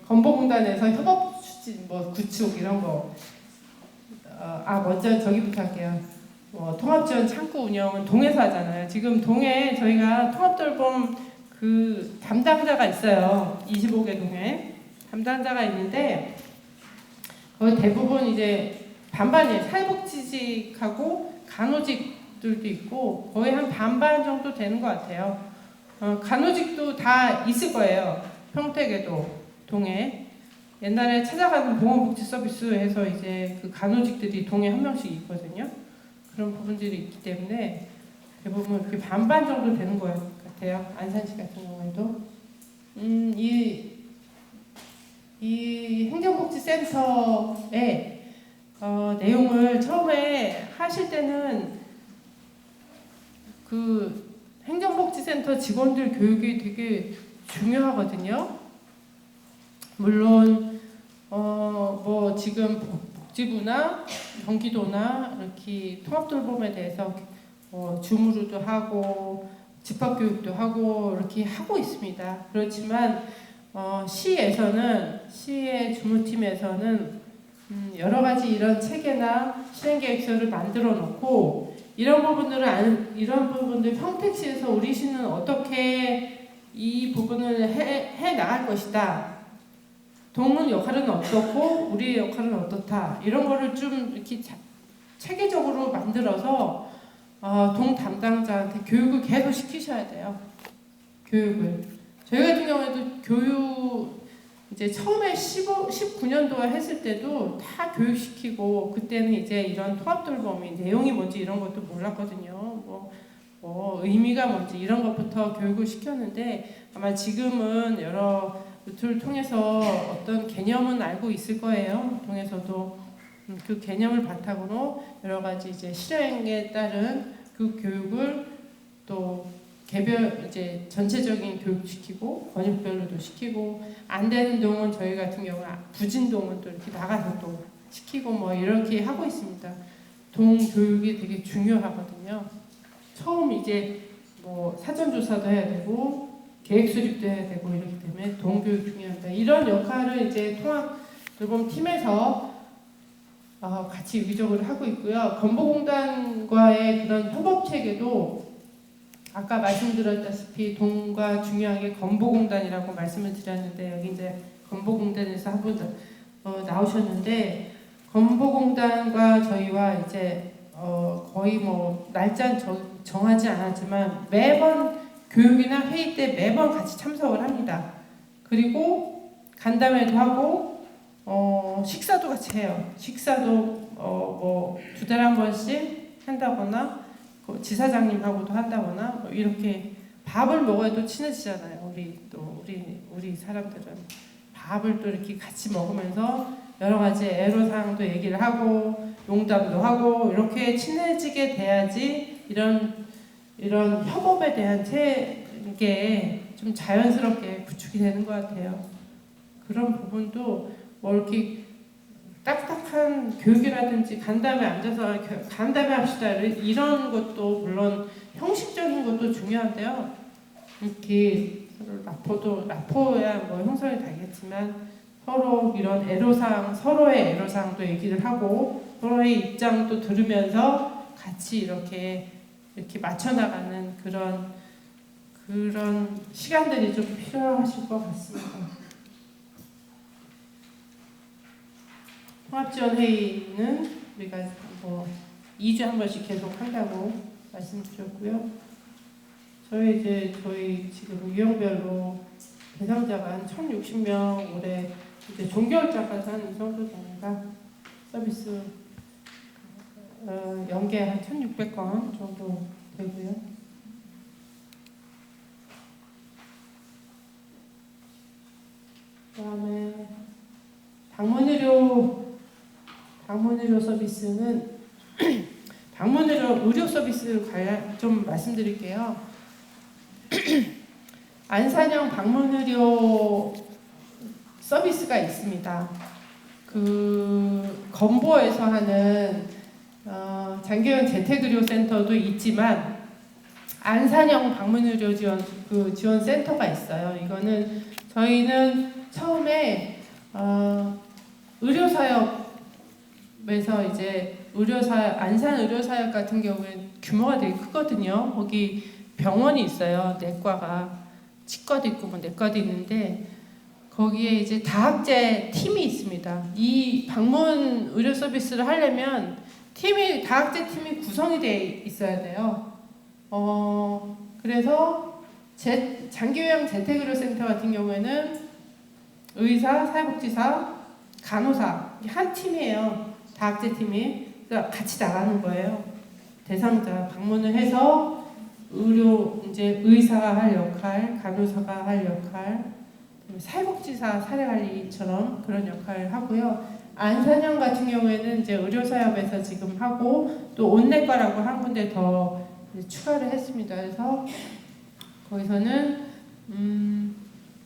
건보공단에서 협업 추진, 구축 이런 거, 먼저 저기부터 할게요. 통합지원 창구 운영은 동에서 하잖아요. 지금 동에 저희가 통합돌봄 그 담당자가 있어요. 25개 동에 담당자가 있는데 거의 대부분 이제 반반이에요. 사회복지직하고 간호직들도 있고 거의 한 반반 정도 되는 것 같아요. 간호직도 다 있을 거예요. 평택에도 동에 옛날에 찾아가는 보건복지 서비스에서 이제 그 간호직들이 동에 한 명씩 있거든요. 그런 부분들이 있기 때문에 대부분 이렇게 반반 정도 되는 것 같아요. 안산시 같은 경우에도. 이 행정복지센터의 내용을 처음에 하실 때는 그 행정복지센터 직원들 교육이 되게 중요하거든요. 물론 뭐 지금 복지부나 경기도나 이렇게 통합돌봄에 대해서 주무르도 하고 집합교육도 하고 이렇게 하고 있습니다. 그렇지만 시의 주무팀에서는 여러 가지 이런 체계나 실행계획서를 만들어 놓고 이런 부분들 평택시에서 우리 시는 어떻게 이 부분을 해 나갈 것이다. 동은 역할은 어떻고 우리의 역할은 어떻다. 이런 거를 좀 이렇게 체계적으로 만들어서 동 담당자한테 교육을 계속 시키셔야 돼요. 교육을. 저희 같은 경우에도 교육 이제 처음에 19년도에 했을 때도 다 교육시키고 그때는 이제 이런 통합돌봄이 내용이 뭔지 이런 것도 몰랐거든요. 뭐 의미가 뭔지 이런 것부터 교육을 시켰는데 아마 지금은 여러 루트를 통해서 어떤 개념은 알고 있을 거예요. 통해서도 그 개념을 바탕으로 여러 가지 이제 실행에 따른 그 교육을 또 개별 이제 전체적인 교육시키고 권역별로도 시키고 안 되는 동은 저희 같은 경우 부진 동은 또 이렇게 나가서 또 시키고 뭐 이렇게 하고 있습니다. 동 교육이 되게 중요하거든요. 처음 이제 뭐 사전 조사도 해야 되고 계획 수립도 해야 되고 이렇기 때문에 동 교육 중요합니다. 이런 역할을 이제 통합돌봄 팀에서 같이 유기적으로 하고 있고요. 건보공단과의 그런 협업 체계도 아까 말씀드렸다시피 동과 중요하게 건보공단이라고 말씀을 드렸는데 여기 이제 건보공단에서 한 분 나오셨는데 건보공단과 저희와 이제 거의 뭐 날짜는 정하지 않았지만 매번 교육이나 회의 때 매번 같이 참석을 합니다. 그리고 간담회도 하고 식사도 같이 해요. 식사도 뭐 2달에 한 번씩 한다거나 지사장님하고도 한다거나 뭐 이렇게 밥을 먹어야 친해지잖아요. 우리 사람들은 밥을 또 이렇게 같이 먹으면서 여러 가지 애로사항도 얘기를 하고 농담도 하고 이렇게 친해지게 돼야지 이런 협업에 대한 게 좀 자연스럽게 구축이 되는 것 같아요. 그런 부분도 뭐 이렇게 딱딱한 교육이라든지 간담회 앉아서 간담회 합시다 이런 것도 물론 형식적인 것도 중요한데요. 이렇게 라포야 뭐 형성이 되겠지만 서로 이런 서로의 애로사항도 얘기를 하고 서로의 입장도 들으면서 같이 이렇게 맞춰나가는 그런 시간들이 좀 필요하실 것 같습니다. 통합지원회의는 우리가 뭐 2주에 한 번씩 계속 한다고 말씀드렸고요. 저희 지금 유형별로 대상자가 한 1,060명 올해 이제 종결자까지 한 이 정도 됩니다. 서비스 연계 한 1,600건 정도 되고요. 그다음에 방문의료 서비스는 의료 서비스 관련 좀 말씀드릴게요. 안산형 방문의료 서비스가 있습니다. 그 건보에서 하는 장기형 재택의료센터도 있지만 안산형 방문의료 지원 센터가 있어요. 저희는 처음에 의료사역에서 이제 안산 의료사역 같은 경우에는 규모가 되게 크거든요. 거기 병원이 있어요. 내과가 치과도 있고 뭐 내과도 있는데 거기에 이제 다학제 팀이 있습니다. 이 방문 의료 서비스를 하려면 다학제 팀이 구성이 돼 있어야 돼요. 그래서 장기요양 재택의료센터 같은 경우에는 의사, 사회복지사, 간호사 한 팀이에요. 다학제 팀이 그러니까 같이 나가는 거예요. 대상자 방문을 해서 이제 의사가 할 역할, 간호사가 할 역할, 사회복지사 사례관리처럼 그런 역할을 하고요. 안산형 같은 경우에는 이제 의료사업에서 지금 하고 또 온내과라고 한 군데 더 추가를 했습니다. 그래서 거기서는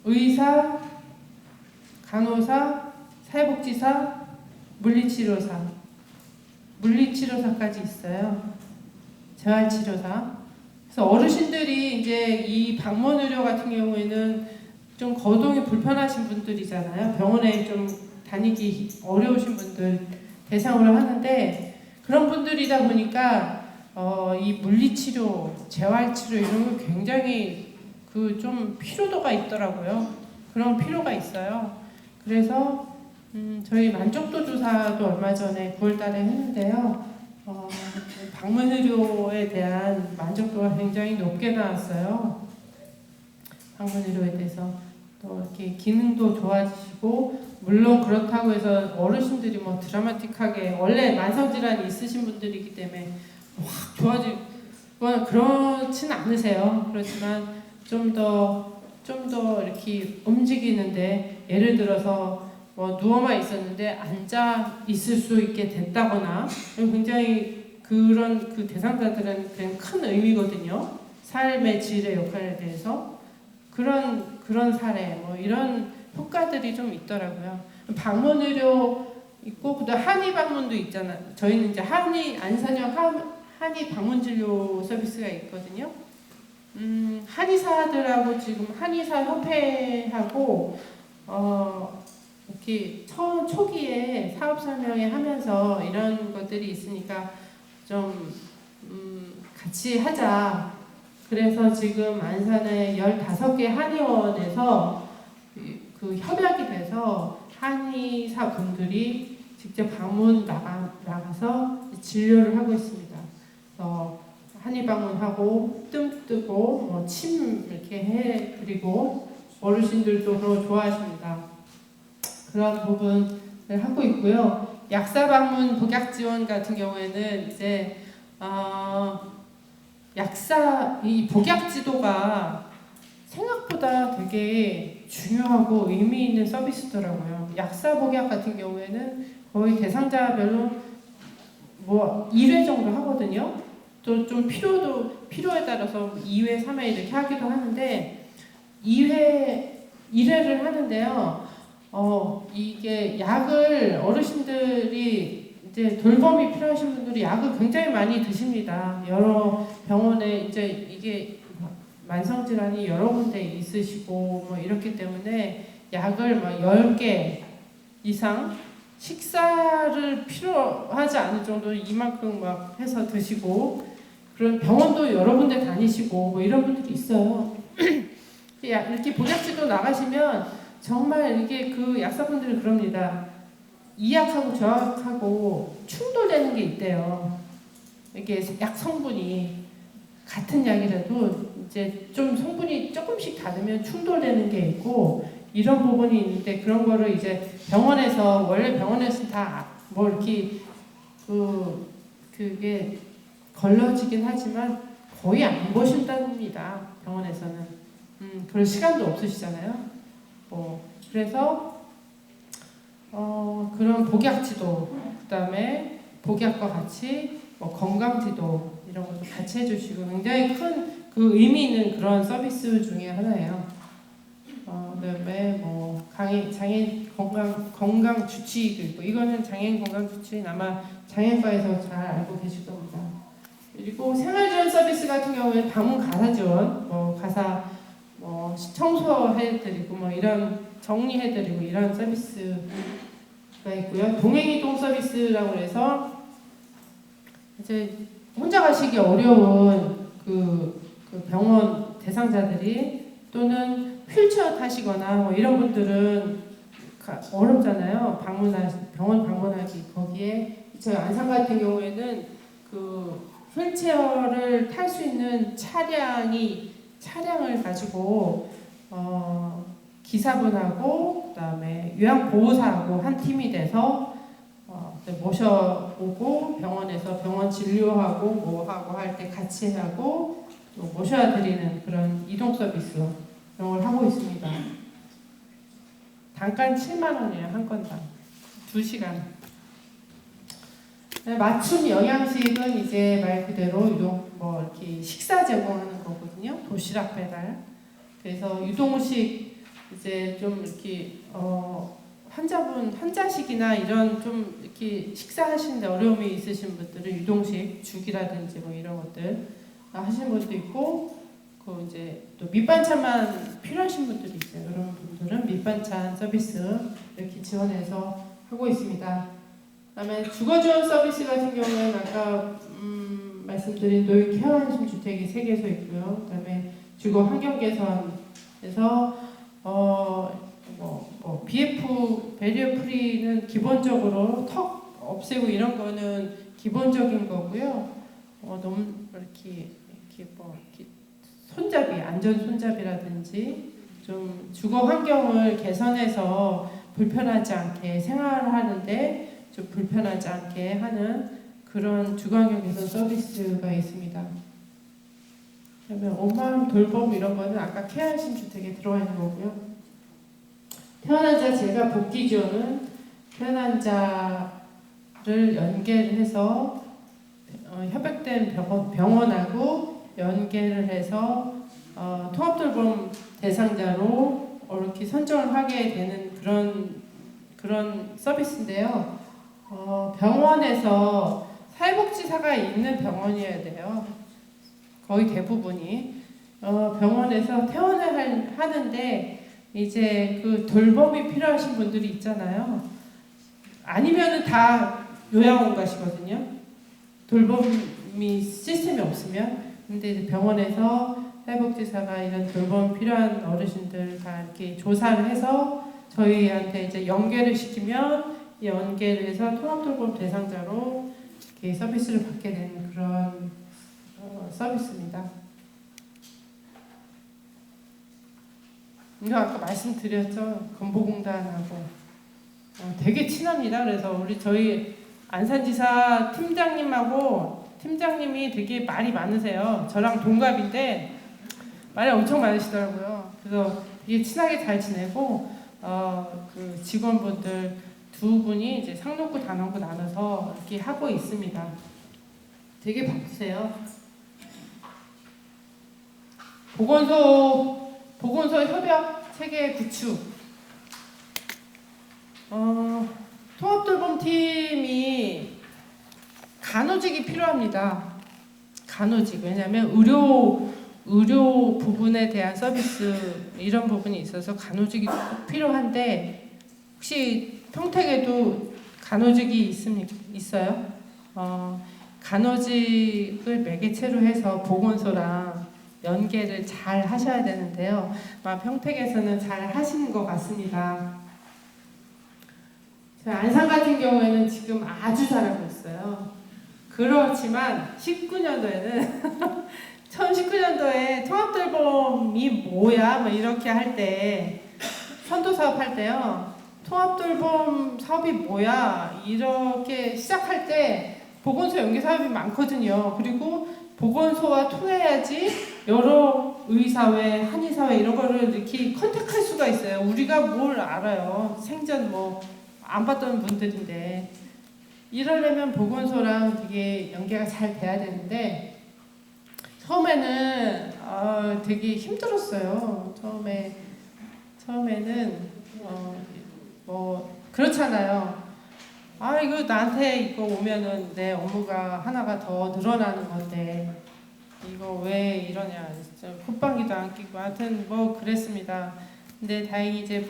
의사, 간호사, 사회복지사, 물리치료사까지 있어요. 재활치료사. 그래서 어르신들이 이제 이 방문의료 같은 경우에는 좀 거동이 불편하신 분들이잖아요. 병원에 좀 다니기 어려우신 분들 대상으로 하는데 그런 분들이다 보니까 이 물리치료, 재활치료 이런 거 굉장히 그 좀 피로도가 있더라고요. 그런 필요가 있어요. 그래서 저희 만족도 조사도 얼마 전에 9월달에 했는데요. 방문의료에 대한 만족도가 굉장히 높게 나왔어요. 방문의료에 대해서 또 이렇게 기능도 좋아지시고 물론 그렇다고 해서 어르신들이 뭐 드라마틱하게 원래 만성질환이 있으신 분들이기 때문에 확 좋아지거나 그렇진 않으세요. 그렇지만 좀 더 이렇게 움직이는데 예를 들어서 뭐 누워만 있었는데 앉아 있을 수 있게 됐다거나 굉장히 그런 그 대상자들은 그냥 큰 의미거든요. 삶의 질의 역할에 대해서 그런 사례 뭐 이런 효과들이 좀 있더라고요. 방문의료 있고 그다음 한의 방문도 있잖아요. 저희는 이제 안산형 한의 방문 진료 서비스가 있거든요. 한의사들하고 지금 한의사 협회하고 이렇게 처음 초기에 사업 설명회 하면서 이런 것들이 있으니까 좀 같이 하자. 그래서 지금 안산의 15개 한의원에서 그 협약이 돼서 한의사 분들이 직접 방문 나가서 진료를 하고 있습니다. 그래서 한의 방문하고 뜸 뜨고 침 이렇게 해드리고 어르신들도 그런 거 좋아하십니다. 그런 부분을 하고 있고요. 약사 방문 복약 지원 같은 경우에는 이제 약사 이 복약 지도가 생각보다 되게 중요하고 의미 있는 서비스더라고요. 약사 복약 같은 경우에는 거의 대상자별로 뭐 1회 정도 하거든요. 또 좀 필요에 따라서 2회, 3회 이렇게 하기도 하는데 1회를 하는데요. 이게 약을 어르신들이 이제 돌봄이 필요하신 분들이 약을 굉장히 많이 드십니다. 여러 병원에 이제 이게 만성질환이 여러 군데 있으시고 뭐 이렇기 때문에 약을 막 10개 이상 식사를 필요하지 않을 정도로 이만큼 막 해서 드시고 그런 병원도 여러 군데 다니시고 뭐 이런 분들이 있어요. 이렇게 보약지도 나가시면 정말 이게 그 약사분들이 그럽니다. 이 약하고 저 약하고 충돌되는 게 있대요. 이게 약 성분이 같은 약이라도 이제 좀 성분이 조금씩 다르면 충돌되는 게 있고 이런 부분이 있는데 그런 거를 이제 병원에서 원래 병원에서 다 뭐 이렇게 그게 걸러지긴 하지만 거의 안 보신답니다. 병원에서는 그럴 시간도 없으시잖아요. 그래서 그런 복약지도 그다음에 복약과 같이 뭐 건강지도 이런 것도 같이 해주시고 굉장히 큰 그 의미 있는 그런 서비스 중에 하나예요. 그다음에 뭐 장애인 건강 주치의도 있고 이거는 장애인 건강 주치의는 아마 장애과에서 잘 알고 계실 겁니다. 그리고 생활지원 서비스 같은 경우에 방문 가사 지원, 가사 청소해드리고 이런 정리해드리고 이런 서비스가 있고요. 동행이동 서비스라고 해서 이제 혼자 가시기 어려운 그 병원 대상자들이 또는 휠체어 타시거나 이런 분들은 어렵잖아요. 병원 방문하기 거기에 저희 안산 같은 경우에는 그 휠체어를 탈 수 있는 차량을 가지고 기사분하고 그다음에 요양보호사하고 한 팀이 돼서 모셔오고 병원 진료하고 뭐하고 할 때 같이 하고 또 모셔드리는 그런 이동 서비스 이런 걸 하고 있습니다. 단가는 7만 원이에요. 한 건당 2시간. 맞춤 영양식은 이제 말 그대로 유동 뭐 이렇게 식사 제공하는 거거든요. 도시락 배달. 그래서 유동식 이제 좀 이렇게 환자분 환자식이나 이런 좀 이렇게 식사하시는데 어려움이 있으신 분들은 유동식 죽이라든지 뭐 이런 것들 하시는 분도 있고, 그 이제 또 밑반찬만 필요하신 분들이 있어요. 그런 분들은 밑반찬 서비스 이렇게 지원해서 하고 있습니다. 그다음에 주거 지원 서비스 같은 경우는 아까 말씀드린 노인 케어 안심 주택이 3개소 있고요. 그다음에 주거 환경 개선에서 BF 베리어 프리는 기본적으로 턱 없애고 이런 거는 기본적인 거고요. 너무 이렇게 손잡이 안전 손잡이라든지 좀 주거 환경을 개선해서 불편하지 않게 생활하는데 좀 불편하지 않게 하는 그런 주거 환경 개선 서비스가 있습니다. 그러면 엄마 돌봄 이런 거는 아까 케어 안심 주택에 들어가 있는 거고요. 태어난 자 재가 복귀 지원은 태어난 자를 연계해서 협약된 병원하고 연계를 해서 통합돌봄 대상자로 이렇게 선정을 하게 되는 그런 서비스인데요. 병원에서 사회복지사가 있는 병원이어야 돼요. 거의 대부분이 병원에서 퇴원을 하는데 이제 그 돌봄이 필요하신 분들이 있잖아요. 아니면은 다 요양원 가시거든요. 돌봄이 시스템이 없으면. 근데 이제 병원에서 사회복지사가 이런 돌봄 필요한 어르신들 다 이렇게 조사를 해서 저희한테 이제 연계를 시키면 연계를 해서 통합돌봄 대상자로 이렇게 서비스를 받게 되는 그런 서비스입니다. 이거 아까 말씀드렸죠. 건보공단하고 되게 친합니다. 그래서 저희 안산지사 팀장님이 되게 말이 많으세요. 저랑 동갑인데 말이 엄청 많으시더라고요. 그래서 되게 친하게 잘 지내고 그 직원분들 2분이 이제 상록구 단원구 나눠서 이렇게 하고 있습니다. 되게 바쁘세요. 보건소 협약 체계 구축. 통합돌봄팀이 간호직이 필요합니다. 간호직. 왜냐하면 의료 부분에 대한 서비스 이런 부분이 있어서 간호직이 꼭 필요한데, 혹시 평택에도 간호직이 있어요? 간호직을 매개체로 해서 보건소랑 연계를 잘 하셔야 되는데요. 평택에서는 잘 하시는 것 같습니다. 안산 같은 경우에는 지금 아주 잘하고 있어요. 그렇지만 19년도에는 처음 19년도에 통합돌봄이 뭐야? 뭐 이렇게 할 때 선도사업 할 때요. 통합돌봄 사업이 뭐야? 이렇게 시작할 때 보건소 연계 사업이 많거든요. 그리고 보건소와 통해야지 여러 의사회, 한의사회 이런 거를 이렇게 컨택할 수가 있어요. 우리가 뭘 알아요. 생전 안 봤던 분들인데. 이러려면 보건소랑 되게 연계가 잘 돼야 되는데 처음에는 되게 힘들었어요. 처음에는 그렇잖아요. 이거 나한테 이거 오면은 내 업무가 하나가 더 늘어나는 건데 이거 왜 이러냐. 진짜 콧방귀도 안 끼고 하여튼 그랬습니다. 근데 다행히 이제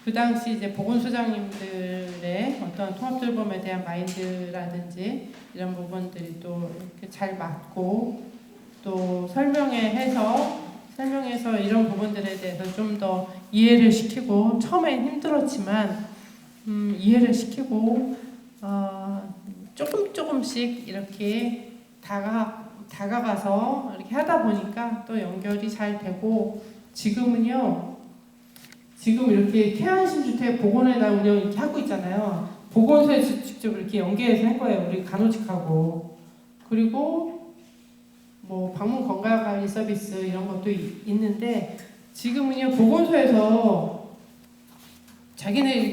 그 당시 이제 보건소장님들의 어떤 통합돌봄에 대한 마인드라든지 이런 부분들이 또 이렇게 잘 맞고 또 설명해서 이런 부분들에 대해서 좀 더 이해를 시키고, 처음엔 힘들었지만 이해를 시키고 조금씩 이렇게 다가가서 이렇게 하다 보니까 또 연결이 잘 되고, 지금 이렇게 케어안심주택 보건회나 운영 이렇게 하고 있잖아요. 보건소에서 직접 이렇게 연계해서 한 거예요. 우리 간호직하고. 그리고 방문 건강관리 서비스 이런 것도 있는데, 지금은요 보건소에서 자기네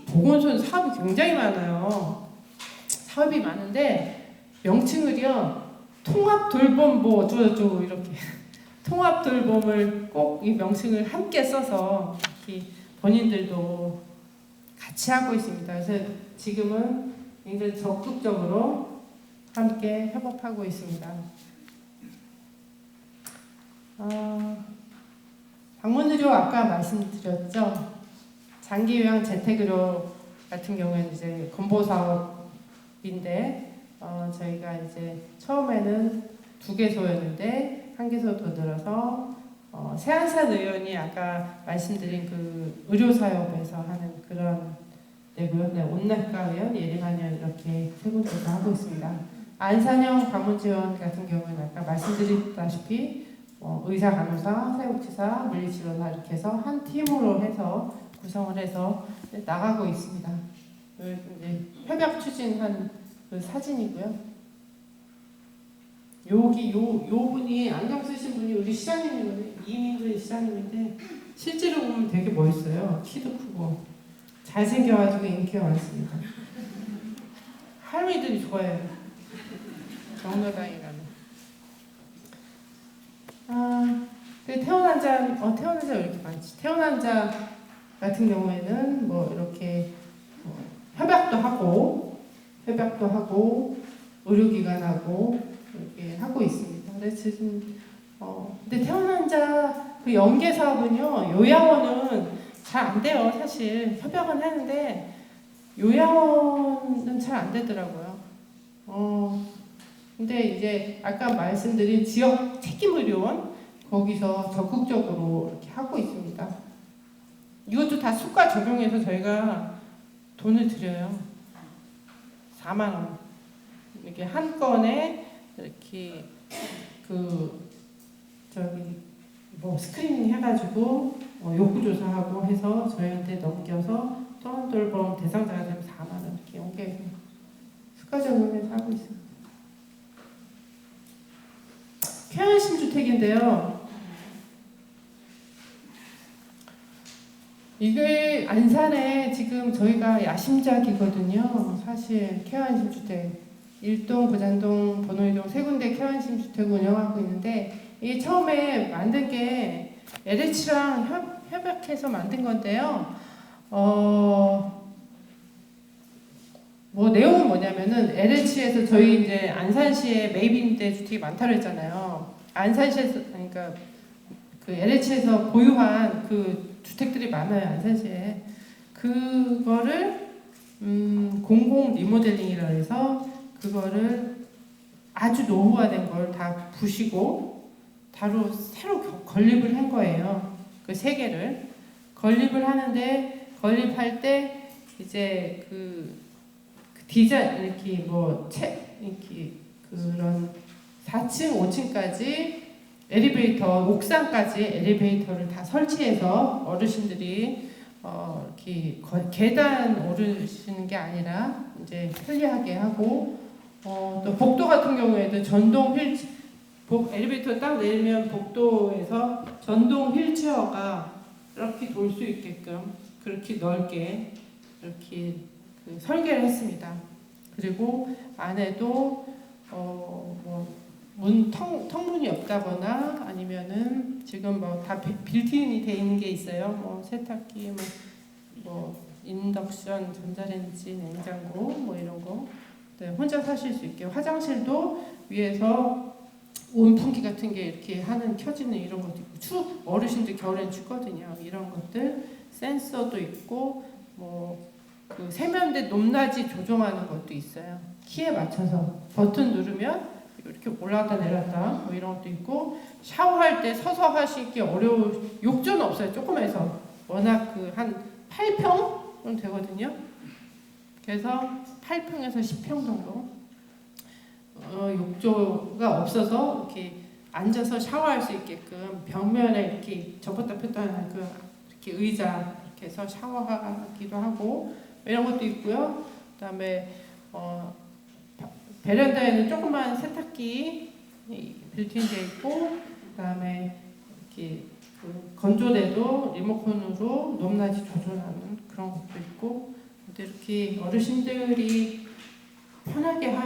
보건소는 사업이 굉장히 많아요. 사업이 많은데 명칭을요 통합돌봄 뭐 어쩌고저쩌고 이렇게 통합돌봄을 꼭 이 명칭을 함께 써서 본인들도 같이 하고 있습니다. 그래서 지금은 굉장히 적극적으로 함께 협업하고 있습니다. 방문의료 아까 말씀드렸죠. 장기요양 재택의료 같은 경우에는 이제 건보 사업인데 저희가 이제 처음에는 2개소였는데 1개소 더 늘어서 세한산 의원이 아까 말씀드린 그 의료사업에서 하는 그런 데고요. 네, 온난가 의원, 예림한 의원 이렇게 3군데서 하고 있습니다. 안산형 방문지원 같은 경우는 아까 말씀드렸다시피 의사, 간호사, 사회복지사, 물리치료사 이렇게 해서 한 팀으로 해서 구성을 해서 나가고 있습니다. 이제 협약 추진한 그 사진이고요. 여기 요 분이 안경 쓰신 분이 우리 시장님이거든요. 이민근 시장님인데 실제로 보면 되게 멋있어요. 키도 크고 잘생겨가지고 인기가 많습니다. 할머니들이 좋아해요. 경로당이라는. 태어난 자 왜 이렇게 많지? 태어난 자 같은 경우에는 뭐 이렇게 협약도 하고 의료기관하고 이렇게 하고 있습니다. 그래서 지금 근데 태어난 자 그 연계 사업은요 요양원은 잘 안 돼요. 사실 협약은 하는데 요양원은 잘 안 되더라고요. 근데 이제 아까 말씀드린 지역 책임의료원 거기서 적극적으로 이렇게 하고 있습니다. 이것도 다 수가 적용해서 저희가 돈을 드려요. 4만 원. 이렇게 한 건에 이렇게 스크리닝 해가지고 욕구조사하고 해서 저희한테 넘겨서 또한돌봄 대상자가 되면 4만 원 이렇게 연계해서 수가 적용해서 하고 있습니다. 쾌한심주택인데요. 이게 안산에 지금 저희가 야심작이거든요. 사실 쾌한심주택 일동, 부산동, 번호이동 3군데 쾌한심주택 운영하고 있는데 이게 처음에 만든 게 LH랑 협약해서 만든 건데요. 뭐 내용은 뭐냐면은 LH에서 저희 이제 안산시에 매입임대 주택이 많다고 했잖아요. 안산시에서 그러니까 그 LH에서 보유한 그 주택들이 많아요. 안산시에. 그거를 공공 리모델링이라 해서 그거를 아주 노후화된 걸 다 부시고 새로 건립을 한 거예요. 그 3개를 건립을 하는데 건립할 때 이제 그 디자인 이렇게 이렇게 그런 4층, 5층까지 엘리베이터 옥상까지 엘리베이터를 다 설치해서 어르신들이 이렇게 계단 오르시는 게 아니라 이제 편리하게 하고 또 복도 같은 경우에도 전동 엘리베이터 딱 내리면 복도에서 전동 휠체어가 이렇게 돌 수 있게끔 그렇게 넓게 이렇게 설계를 했습니다. 그리고 안에도 턱문이 없다거나 아니면은 지금 다 빌트인이 돼 있는 게 있어요. 세탁기, 인덕션, 전자레인지, 냉장고 이런 거. 네, 혼자 사실 수 있게 화장실도 위에서 온풍기 같은 게 이렇게 켜지는 이런 것도 있고 어르신들 겨울엔 춥거든요. 이런 것들 센서도 있고 그 세면대 높낮이 조정하는 것도 있어요. 키에 맞춰서 버튼 누르면 이렇게 올라갔다 내렸다 이런 것도 있고 샤워할 때 서서 하시기 어려운 욕조는 없어요. 조그매서 워낙 한 8평은 되거든요. 그래서 8평에서 10평 정도 욕조가 없어서 이렇게 앉아서 샤워할 수 있게끔 벽면에 이렇게 접었다 폈다 하는 이렇게 의자 이렇게 해서 샤워하기도 하고 이런 것도 있고요. 그다음에 베란다에는 조그만 세탁기 빌트인 돼 있고 그다음에 이렇게 그 건조대도 리모컨으로 높낮이 조절하는 그런 것도 있고, 이렇게 어르신들이 편하게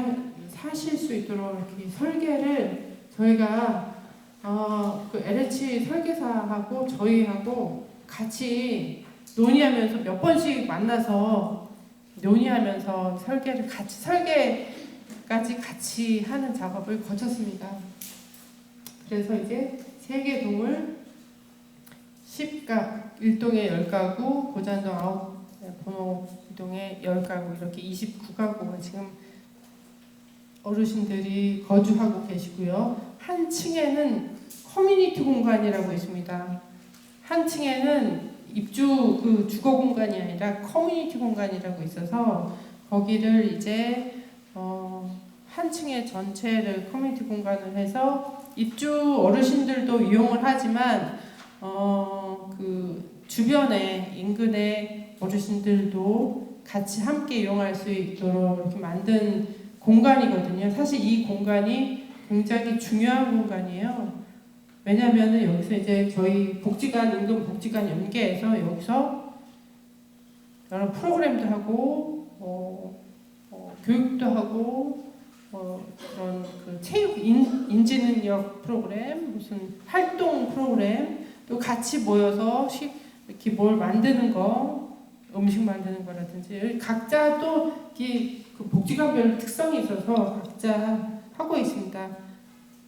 사실 수 있도록 이렇게 설계를 저희가 그 LH 설계사하고 저희하고 같이 논의하면서 몇 번씩 만나서 논의하면서 설계까지 같이 하는 작업을 거쳤습니다. 그래서 이제 3개 동을 10가 1동에 10가구, 고잔동 9, 번호 2동에 10가구 이렇게 29가구가 지금 어르신들이 거주하고 계시고요. 한 층에는 커뮤니티 공간이라고 있습니다. 한 층에는 입주 그 주거 공간이 아니라 커뮤니티 공간이라고 있어서 거기를 이제 한 층에 전체를 커뮤니티 공간을 해서 입주 어르신들도 이용을 하지만 그 주변에 인근의 어르신들도 같이 함께 이용할 수 있도록 이렇게 만든 공간이거든요. 사실 이 공간이 굉장히 중요한 공간이에요. 왜냐하면 여기서 이제 저희 복지관, 인근 복지관 연계해서 여기서 여러 프로그램도 하고 교육도 하고 그런 그 체육 인지능력 프로그램, 무슨 활동 프로그램 또 같이 모여서 이렇게 뭘 만드는 거, 음식 만드는 거라든지 각자 또 그 복지관별 특성이 있어서 각자 하고 있습니다.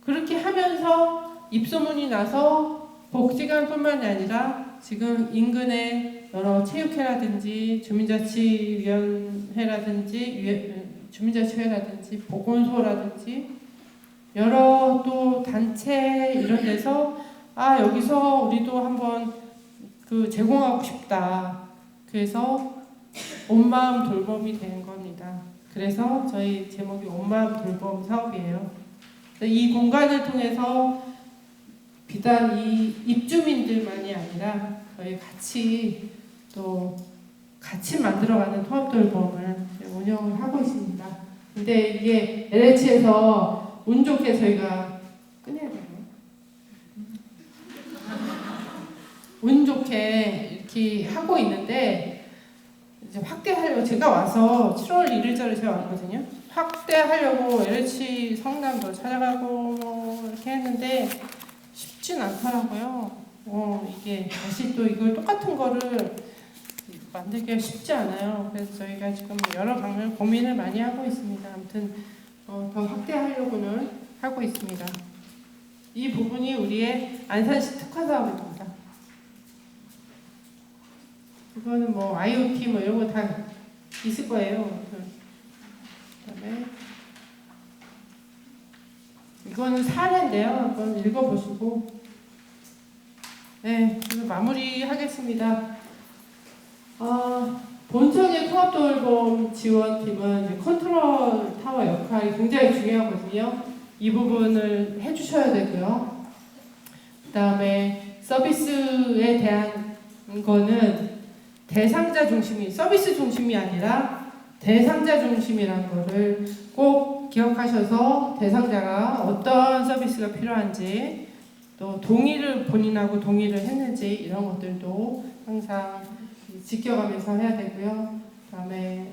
그렇게 하면서 입소문이 나서 복지관뿐만이 아니라 지금 인근의 여러 체육회라든지 주민자치회라든지 보건소라든지 여러 또 단체 이런 데서 여기서 우리도 한번 그 제공하고 싶다. 그래서 온마음 돌봄이 되는 겁니다. 그래서 저희 제목이 온마음 돌봄 사업이에요. 이 공간을 통해서 비단 이 입주민들만이 아니라 저희 같이 만들어가는 통합돌봄을 운영을 하고 있습니다. 근데 이게 LH에서 운 좋게 저희가 끝내야 되나요? 운 좋게 이렇게 하고 있는데 이제 확대하려고 제가 와서 7월 1일자로 제가 왔거든요. 확대하려고 LH 성남도 찾아가고 이렇게 했는데 쉽진 않더라고요. 이게 다시 또 이걸 똑같은 거를 만들기가 쉽지 않아요. 그래서 저희가 지금 여러 방면 고민을 많이 하고 있습니다. 아무튼 더 확대하려고는 하고 있습니다. 이 부분이 우리의 안산시 특화 사업입니다. 이거는 뭐 IoT 이런 거 다 있을 거예요. 그다음에 이거는 사례인데요. 한번 읽어보시고 네, 마무리하겠습니다. 본청의 통합돌봄 지원팀은 컨트롤 타워 역할이 굉장히 중요하거든요. 이 부분을 해주셔야 되고요. 그 다음에 서비스에 대한 거는 대상자 중심이, 서비스 중심이 아니라 대상자 중심이라는 거를 꼭 기억하셔서 대상자가 어떤 서비스가 필요한지 또 본인하고 동의를 했는지 이런 것들도 항상 지켜가면서 해야 되고요. 그다음에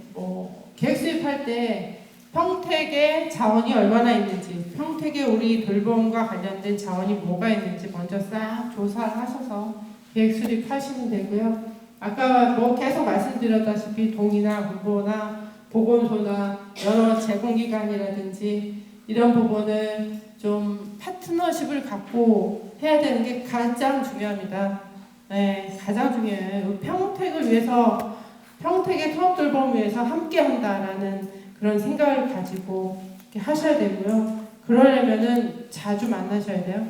계획 수립할 때 평택에 자원이 얼마나 있는지, 평택에 우리 돌봄과 관련된 자원이 뭐가 있는지 먼저 싹 조사를 하셔서 계획 수립하시면 되고요. 아까 계속 말씀드렸다시피 동이나 군보나 보건소나 여러 제공기관이라든지 이런 부분을 좀 파트너십을 갖고 해야 되는 게 가장 중요합니다. 네, 가장 중요해요. 평택을 위해서, 평택의 통합돌봄을 위해서 함께 한다라는 그런 생각을 가지고 이렇게 하셔야 되고요. 그러려면은 자주 만나셔야 돼요.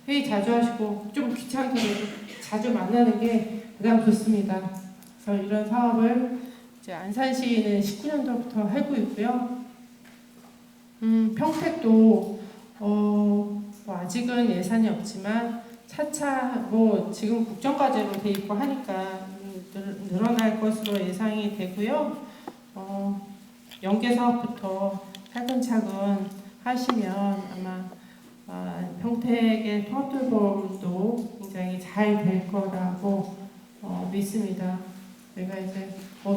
회의 자주 하시고 좀 귀찮더라도 자주 만나는 게 가장 좋습니다. 그래서 이런 사업을 이제 안산시는 19년도부터 하고 있고요. 평택도 아직은 예산이 없지만 차차 지금 국정과제로 돼 있고 하니까 늘어날 것으로 예상이 되고요. 연계 사업부터 차근차근 하시면 아마 평택의 통합돌봄도 시장이 잘 될 거라고 믿습니다. 제가 이제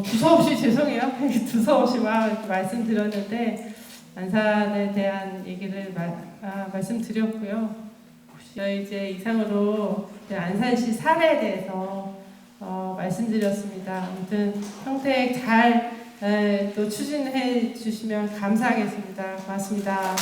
두서없이 죄송해요. 두서없이 막 말씀드렸는데 안산에 대한 얘기를 말씀드렸고요. 저희 이제 이상으로 안산시 사례에 대해서 말씀드렸습니다. 아무튼 평택 잘 또 추진해 주시면 감사하겠습니다. 고맙습니다.